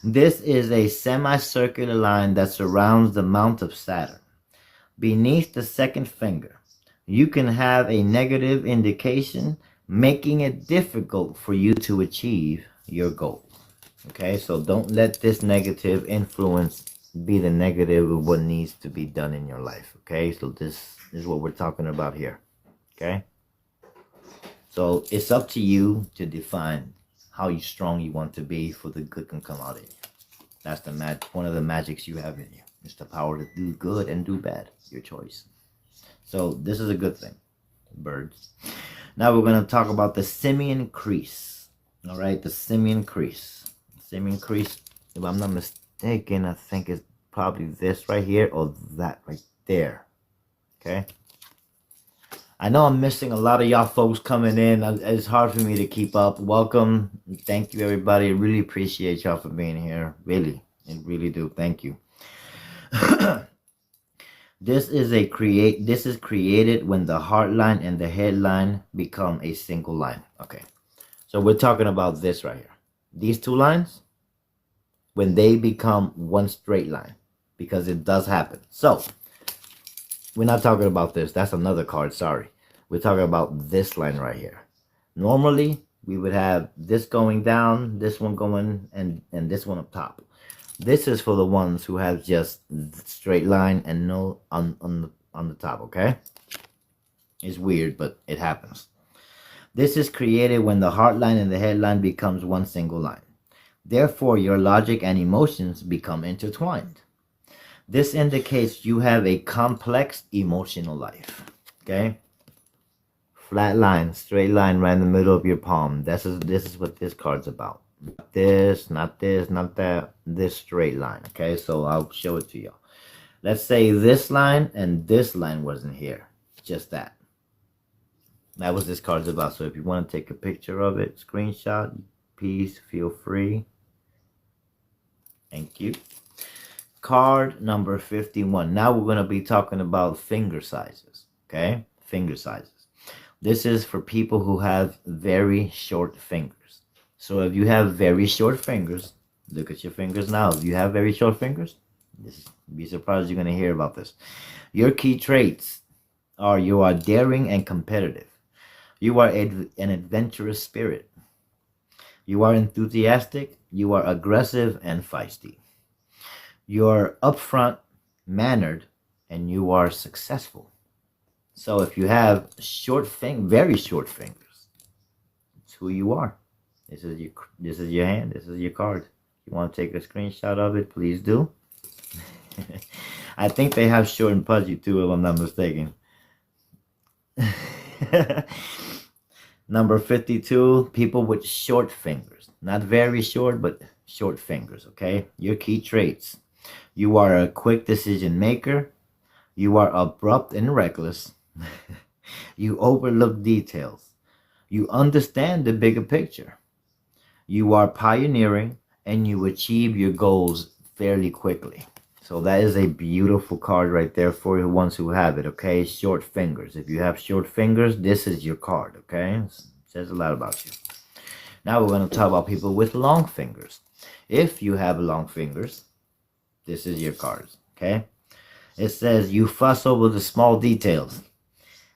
This is a semicircular line that surrounds the Mount of Saturn. Beneath the second finger, you can have a negative indication, making it difficult for you to achieve your goals. Okay, so don't let this negative influence be the negative of what needs to be done in your life. Okay, so this is what we're talking about here. Okay, so it's up to you to define how strong you want to be for the good can come out of you. That's the one of the magics you have in you. It's the power to do good and do bad. Your choice. So this is a good thing. Birds. Now we're going to talk about the Simian crease. All right, the Simian crease. Simian crease, if I'm not mistaken, I think it's probably this right here or that right there. Okay. I know I'm missing a lot of y'all folks coming in. It's hard for me to keep up. Welcome. Thank you, everybody. I really appreciate y'all for being here. Really. I really do. Thank you. This is created when the heart line and the head line become a single line. Okay. So we're talking about this right here. These two lines, when they become one straight line, because it does happen. So we're not talking about this. That's another card. Sorry. We're talking about this line right here. Normally, we would have this going down, this one going, and this one up top. This is for the ones who have just straight line and no on the top, okay? It's weird, but it happens. This is created when the heart line and the head line becomes one single line. Therefore, your logic and emotions become intertwined. This indicates you have a complex emotional life, okay? Flat line, straight line right in the middle of your palm. This is what this card's about. Not this, not that. This straight line, okay? So I'll show it to you. Let's say this line and this line wasn't here. Just that. That was this card's about. So if you want to take a picture of it, screenshot, please feel free. Thank you. Card number 51. Now we're going to be talking about finger sizes. Okay? Finger sizes. This is for people who have very short fingers. So if you have very short fingers, look at your fingers now. If you have very short fingers, be surprised you're going to hear about this. Your key traits are you are daring and competitive. You are an adventurous spirit. You are enthusiastic. You are aggressive and feisty. You're upfront, mannered, and you are successful. So if you have very short fingers, it's who you are. This is your hand. This is your card. If you want to take a screenshot of it, please do. I think they have short and pudgy too, if I'm not mistaken. Number 52, people with short fingers. Not very short, but short fingers, okay? Your key traits. You are a quick decision maker. You are abrupt and reckless. You overlook details. You understand the bigger picture. You are pioneering and you achieve your goals fairly quickly. So that is a beautiful card right there for the ones who have it, okay? Short fingers. If you have short fingers, this is your card, okay? It says a lot about you. Now we're going to talk about people with long fingers. If you have long fingers, this is your cards, okay? It says you fuss over the small details.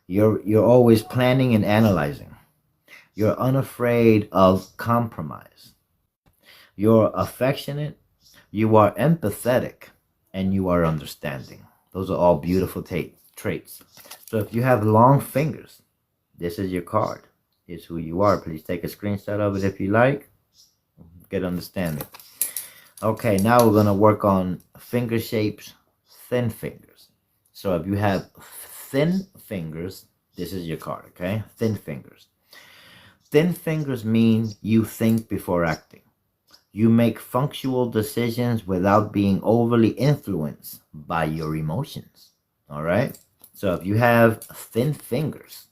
You're always planning and analyzing. You're unafraid of compromise. You're affectionate. You are empathetic. And you are understanding. Those are all beautiful traits. So if you have long fingers, this is your card. It's who you are. Please take a screenshot of it if you like. Get understanding. Okay, now we're going to work on finger shapes, thin fingers. So if you have thin fingers, this is your card, okay? Thin fingers. Thin fingers mean you think before acting. You make functional decisions without being overly influenced by your emotions. All right? So if you have thin fingers,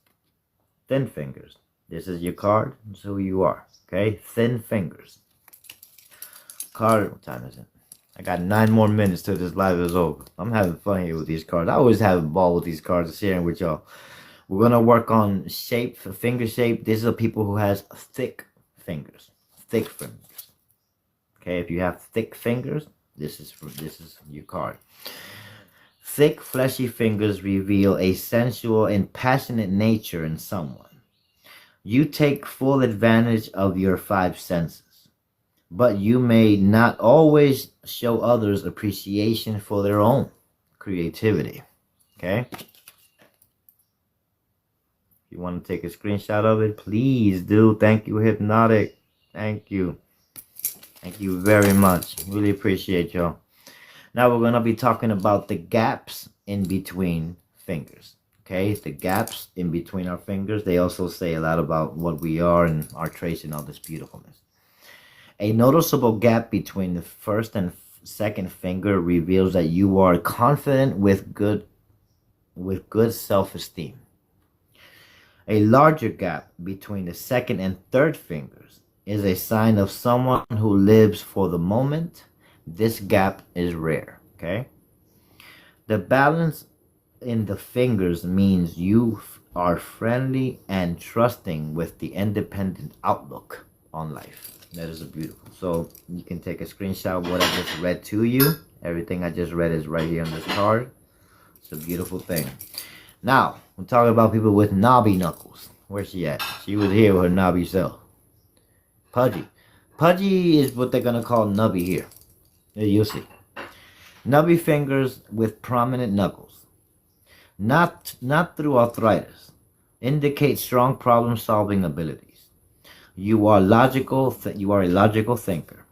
this is your card. This is who you are. Okay? Thin fingers. Card, what time is it? I got 9 more minutes till this live is over. I'm having fun here with these cards. I always have a ball with these cards, sharing with y'all. We're going to work on shape, finger shape. These are people who has thick fingers. Thick fingers. Okay, if you have thick fingers, this is your card. Thick, fleshy fingers reveal a sensual and passionate nature in someone. You take full advantage of your 5 senses, but you may not always show others appreciation for their own creativity. Okay? If you want to take a screenshot of it, please do. Thank you, Hypnotic. Thank you. Thank you very much. Really appreciate y'all. Now we're going to be talking about the gaps in between fingers. Okay, the gaps in between our fingers. They also say a lot about what we are and our traits and all this beautifulness. A noticeable gap between the first and second finger reveals that you are confident with good self-esteem. A larger gap between the second and third fingers is a sign of someone who lives for the moment. This gap is rare, okay? The balance in the fingers means you are friendly and trusting with the independent outlook on life. That is a beautiful. So you can take a screenshot of what I just read to you. Everything I just read is right here on this card. It's a beautiful thing. Now, we're talking about people with knobby knuckles. Where's she at? She was here with her knobby self. Pudgy. Pudgy is what they're going to call nubby here. You'll see. Nubby fingers with prominent knuckles. Not through arthritis. Indicate strong problem-solving abilities. You are logical. You are a logical thinker.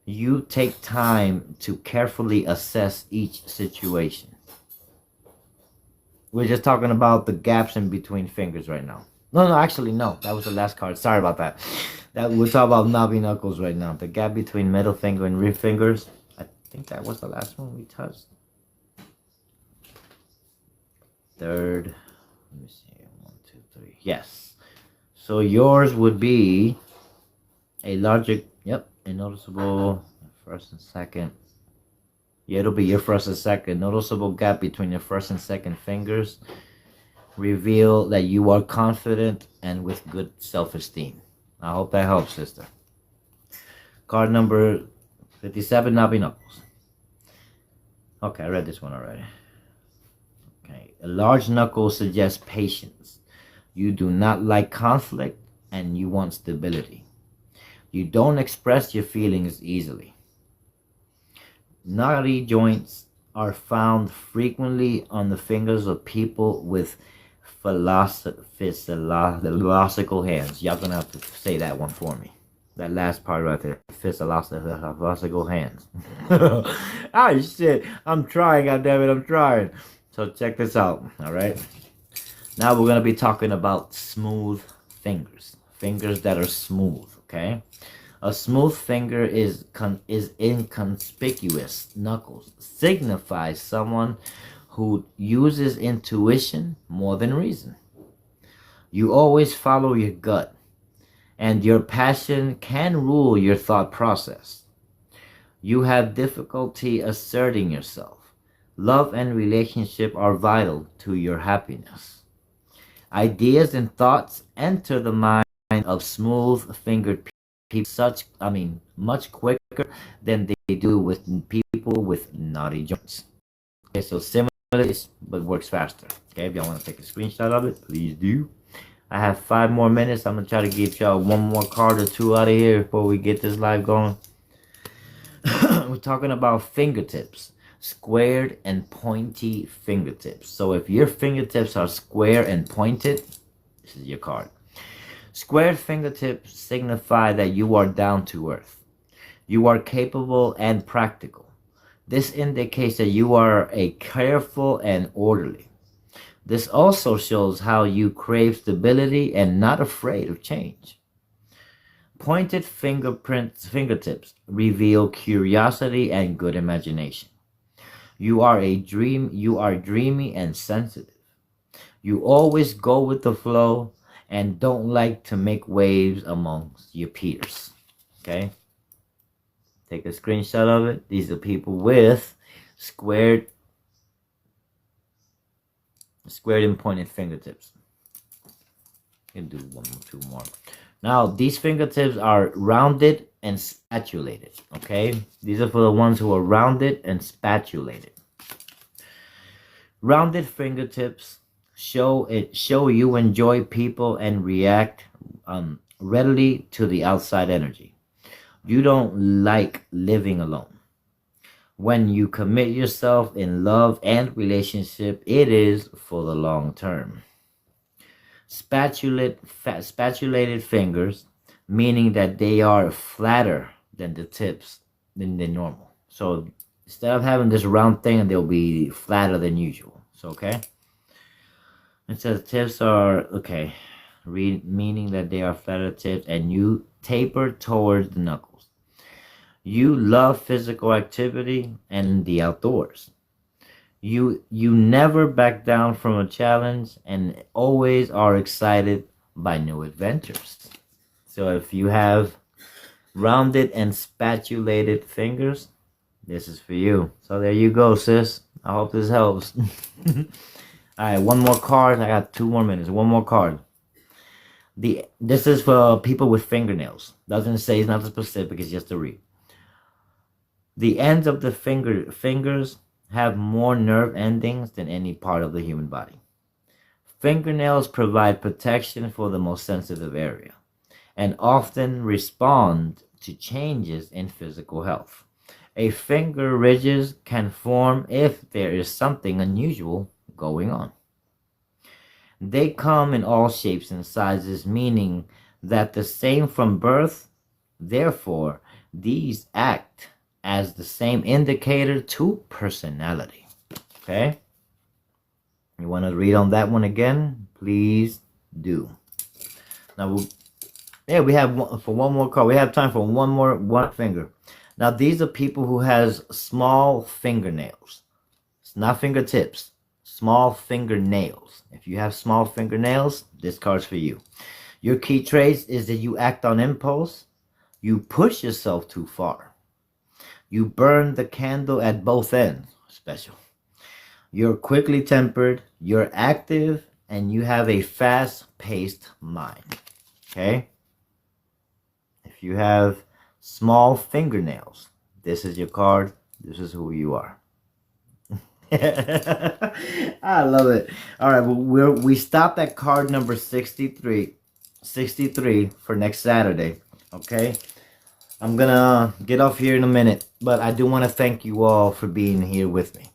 You take time to carefully assess each situation. We're just talking about the gaps in between fingers right now. No, actually, no. That was the last card. Sorry about that. We're talking about knobby knuckles right now. The gap between middle finger and ring fingers. I think that was the last one we touched. Third. Let me see. 1, 2, 3. Yes. So yours would be a larger, a noticeable first and second. Yeah, it'll be your first and second. Noticeable gap between your first and second fingers reveal that you are confident and with good self-esteem. I hope that helps, sister. Card number 57, Knobby Knuckles. Okay, I read this one already. Okay, a large knuckle suggests patience. You do not like conflict and you want stability. You don't express your feelings easily. Knotty joints are found frequently on the fingers of people with philosophical hands. Y'all gonna have to say that one for me. That last part right there. Philosophical hands. Ah, shit. I'm trying, goddammit, I'm trying. So check this out, alright? Now we're gonna be talking about smooth fingers. Fingers that are smooth, okay? A smooth finger is inconspicuous. Knuckles signifies someone who uses intuition more than reason. You always follow your gut, and your passion can rule your thought process. You have difficulty asserting yourself. Love and relationship are vital to your happiness. Ideas and thoughts enter the mind of smooth-fingered people much quicker than they do with people with knotty joints. Okay, so similar, but works faster. Okay, if y'all want to take a screenshot of it, please do. I have 5 more minutes. I'm gonna try to get y'all one more card or two out of here before we get this live going. We're talking about fingertips, squared and pointy fingertips. So if your fingertips are square and pointed, this is your card. Squared fingertips signify that you are down to earth. You are capable and practical. This indicates that you are a careful and orderly. This also shows how you crave stability and not afraid of change. Pointed fingertips reveal curiosity and good imagination. You are dreamy and sensitive. You always go with the flow and don't like to make waves amongst your peers. Okay? Take a screenshot of it. These are people with squared and pointed fingertips. You can do 1 or 2 more. Now, these fingertips are rounded and spatulated. Okay? These are for the ones who are rounded and spatulated. Rounded fingertips show you enjoy people and react readily to the outside energy. You don't like living alone. When you commit yourself in love and relationship, it is for the long term. Spatulated fingers, meaning that they are flatter than the tips than normal. So instead of having this round thing, they'll be flatter than usual. So okay. It says tips are, okay, meaning that they are flatter tips and you taper towards the knuckles. You love physical activity and the outdoors. You never back down from a challenge and always are excited by new adventures. So if you have rounded and spatulated fingers, this is for you. So there you go, sis. I hope this helps. Alright, one more card. I got 2 more minutes. One more card. This is for people with fingernails. Doesn't say, it's not specific, it's just a read. The ends of the fingers have more nerve endings than any part of the human body. Fingernails provide protection for the most sensitive area and often respond to changes in physical health. A finger ridges can form if there is something unusual going on. They come in all shapes and sizes, meaning that the same from birth. Therefore, these act as the same indicator to personality. Okay? You want to read on that one again? Please do. Now, we have for one more card. We have time for one finger. Now, these are people who has small fingernails. It's not fingertips. Small fingernails. If you have small fingernails, this card's for you. Your key traits is that you act on impulse. You push yourself too far. You burn the candle at both ends. Special. You're quickly tempered, you're active, and you have a fast-paced mind. Okay? If you have small fingernails, this is your card. This is who you are. I love it. All right, well, we stopped at card number 63 for next Saturday. Okay? I'm gonna get off here in a minute, but I do want to thank you all for being here with me.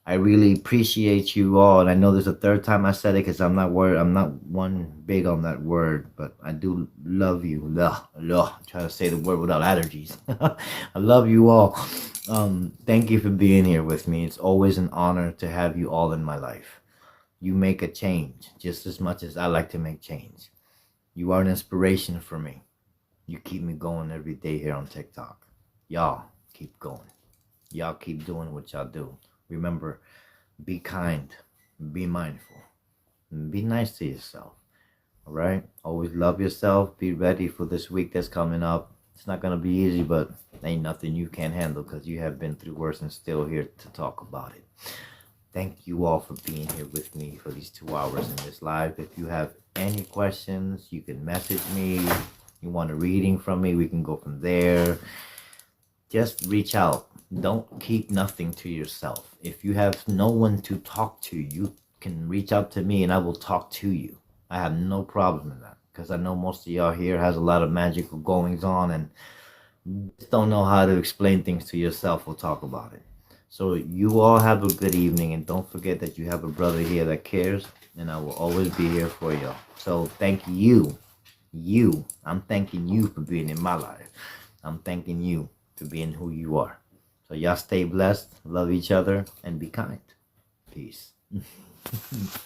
I really appreciate you all, and I know there's a third time I said it because I'm not one big on that word, but I do love you. Try to say the word without allergies. I love you all. Thank you for being here with me. It's always an honor to have you all in my life. You make a change just as much as I like to make change. You are an inspiration for me. You keep me going every day here on TikTok. Y'all keep going. Y'all keep doing what y'all do. Remember, be kind, be mindful, and be nice to yourself. All right? Always love yourself. Be ready for this week that's coming up. It's not going to be easy, but ain't nothing you can't handle because you have been through worse and still here to talk about it. Thank you all for being here with me for these 2 hours in this live. If you have any questions, you can message me. You want a reading from me, we can go from there. Just reach out. Don't keep nothing to yourself. If you have no one to talk to, you can reach out to me and I will talk to you. I have no problem in that because I know most of y'all here has a lot of magical goings on and just don't know how to explain things to yourself or talk about it. So you all have a good evening, and don't forget that you have a brother here that cares, and I will always be here for y'all. So thank you. I'm thanking you for being in my life. I'm thanking you for being who you are. So y'all stay blessed, love each other, and be kind. Peace.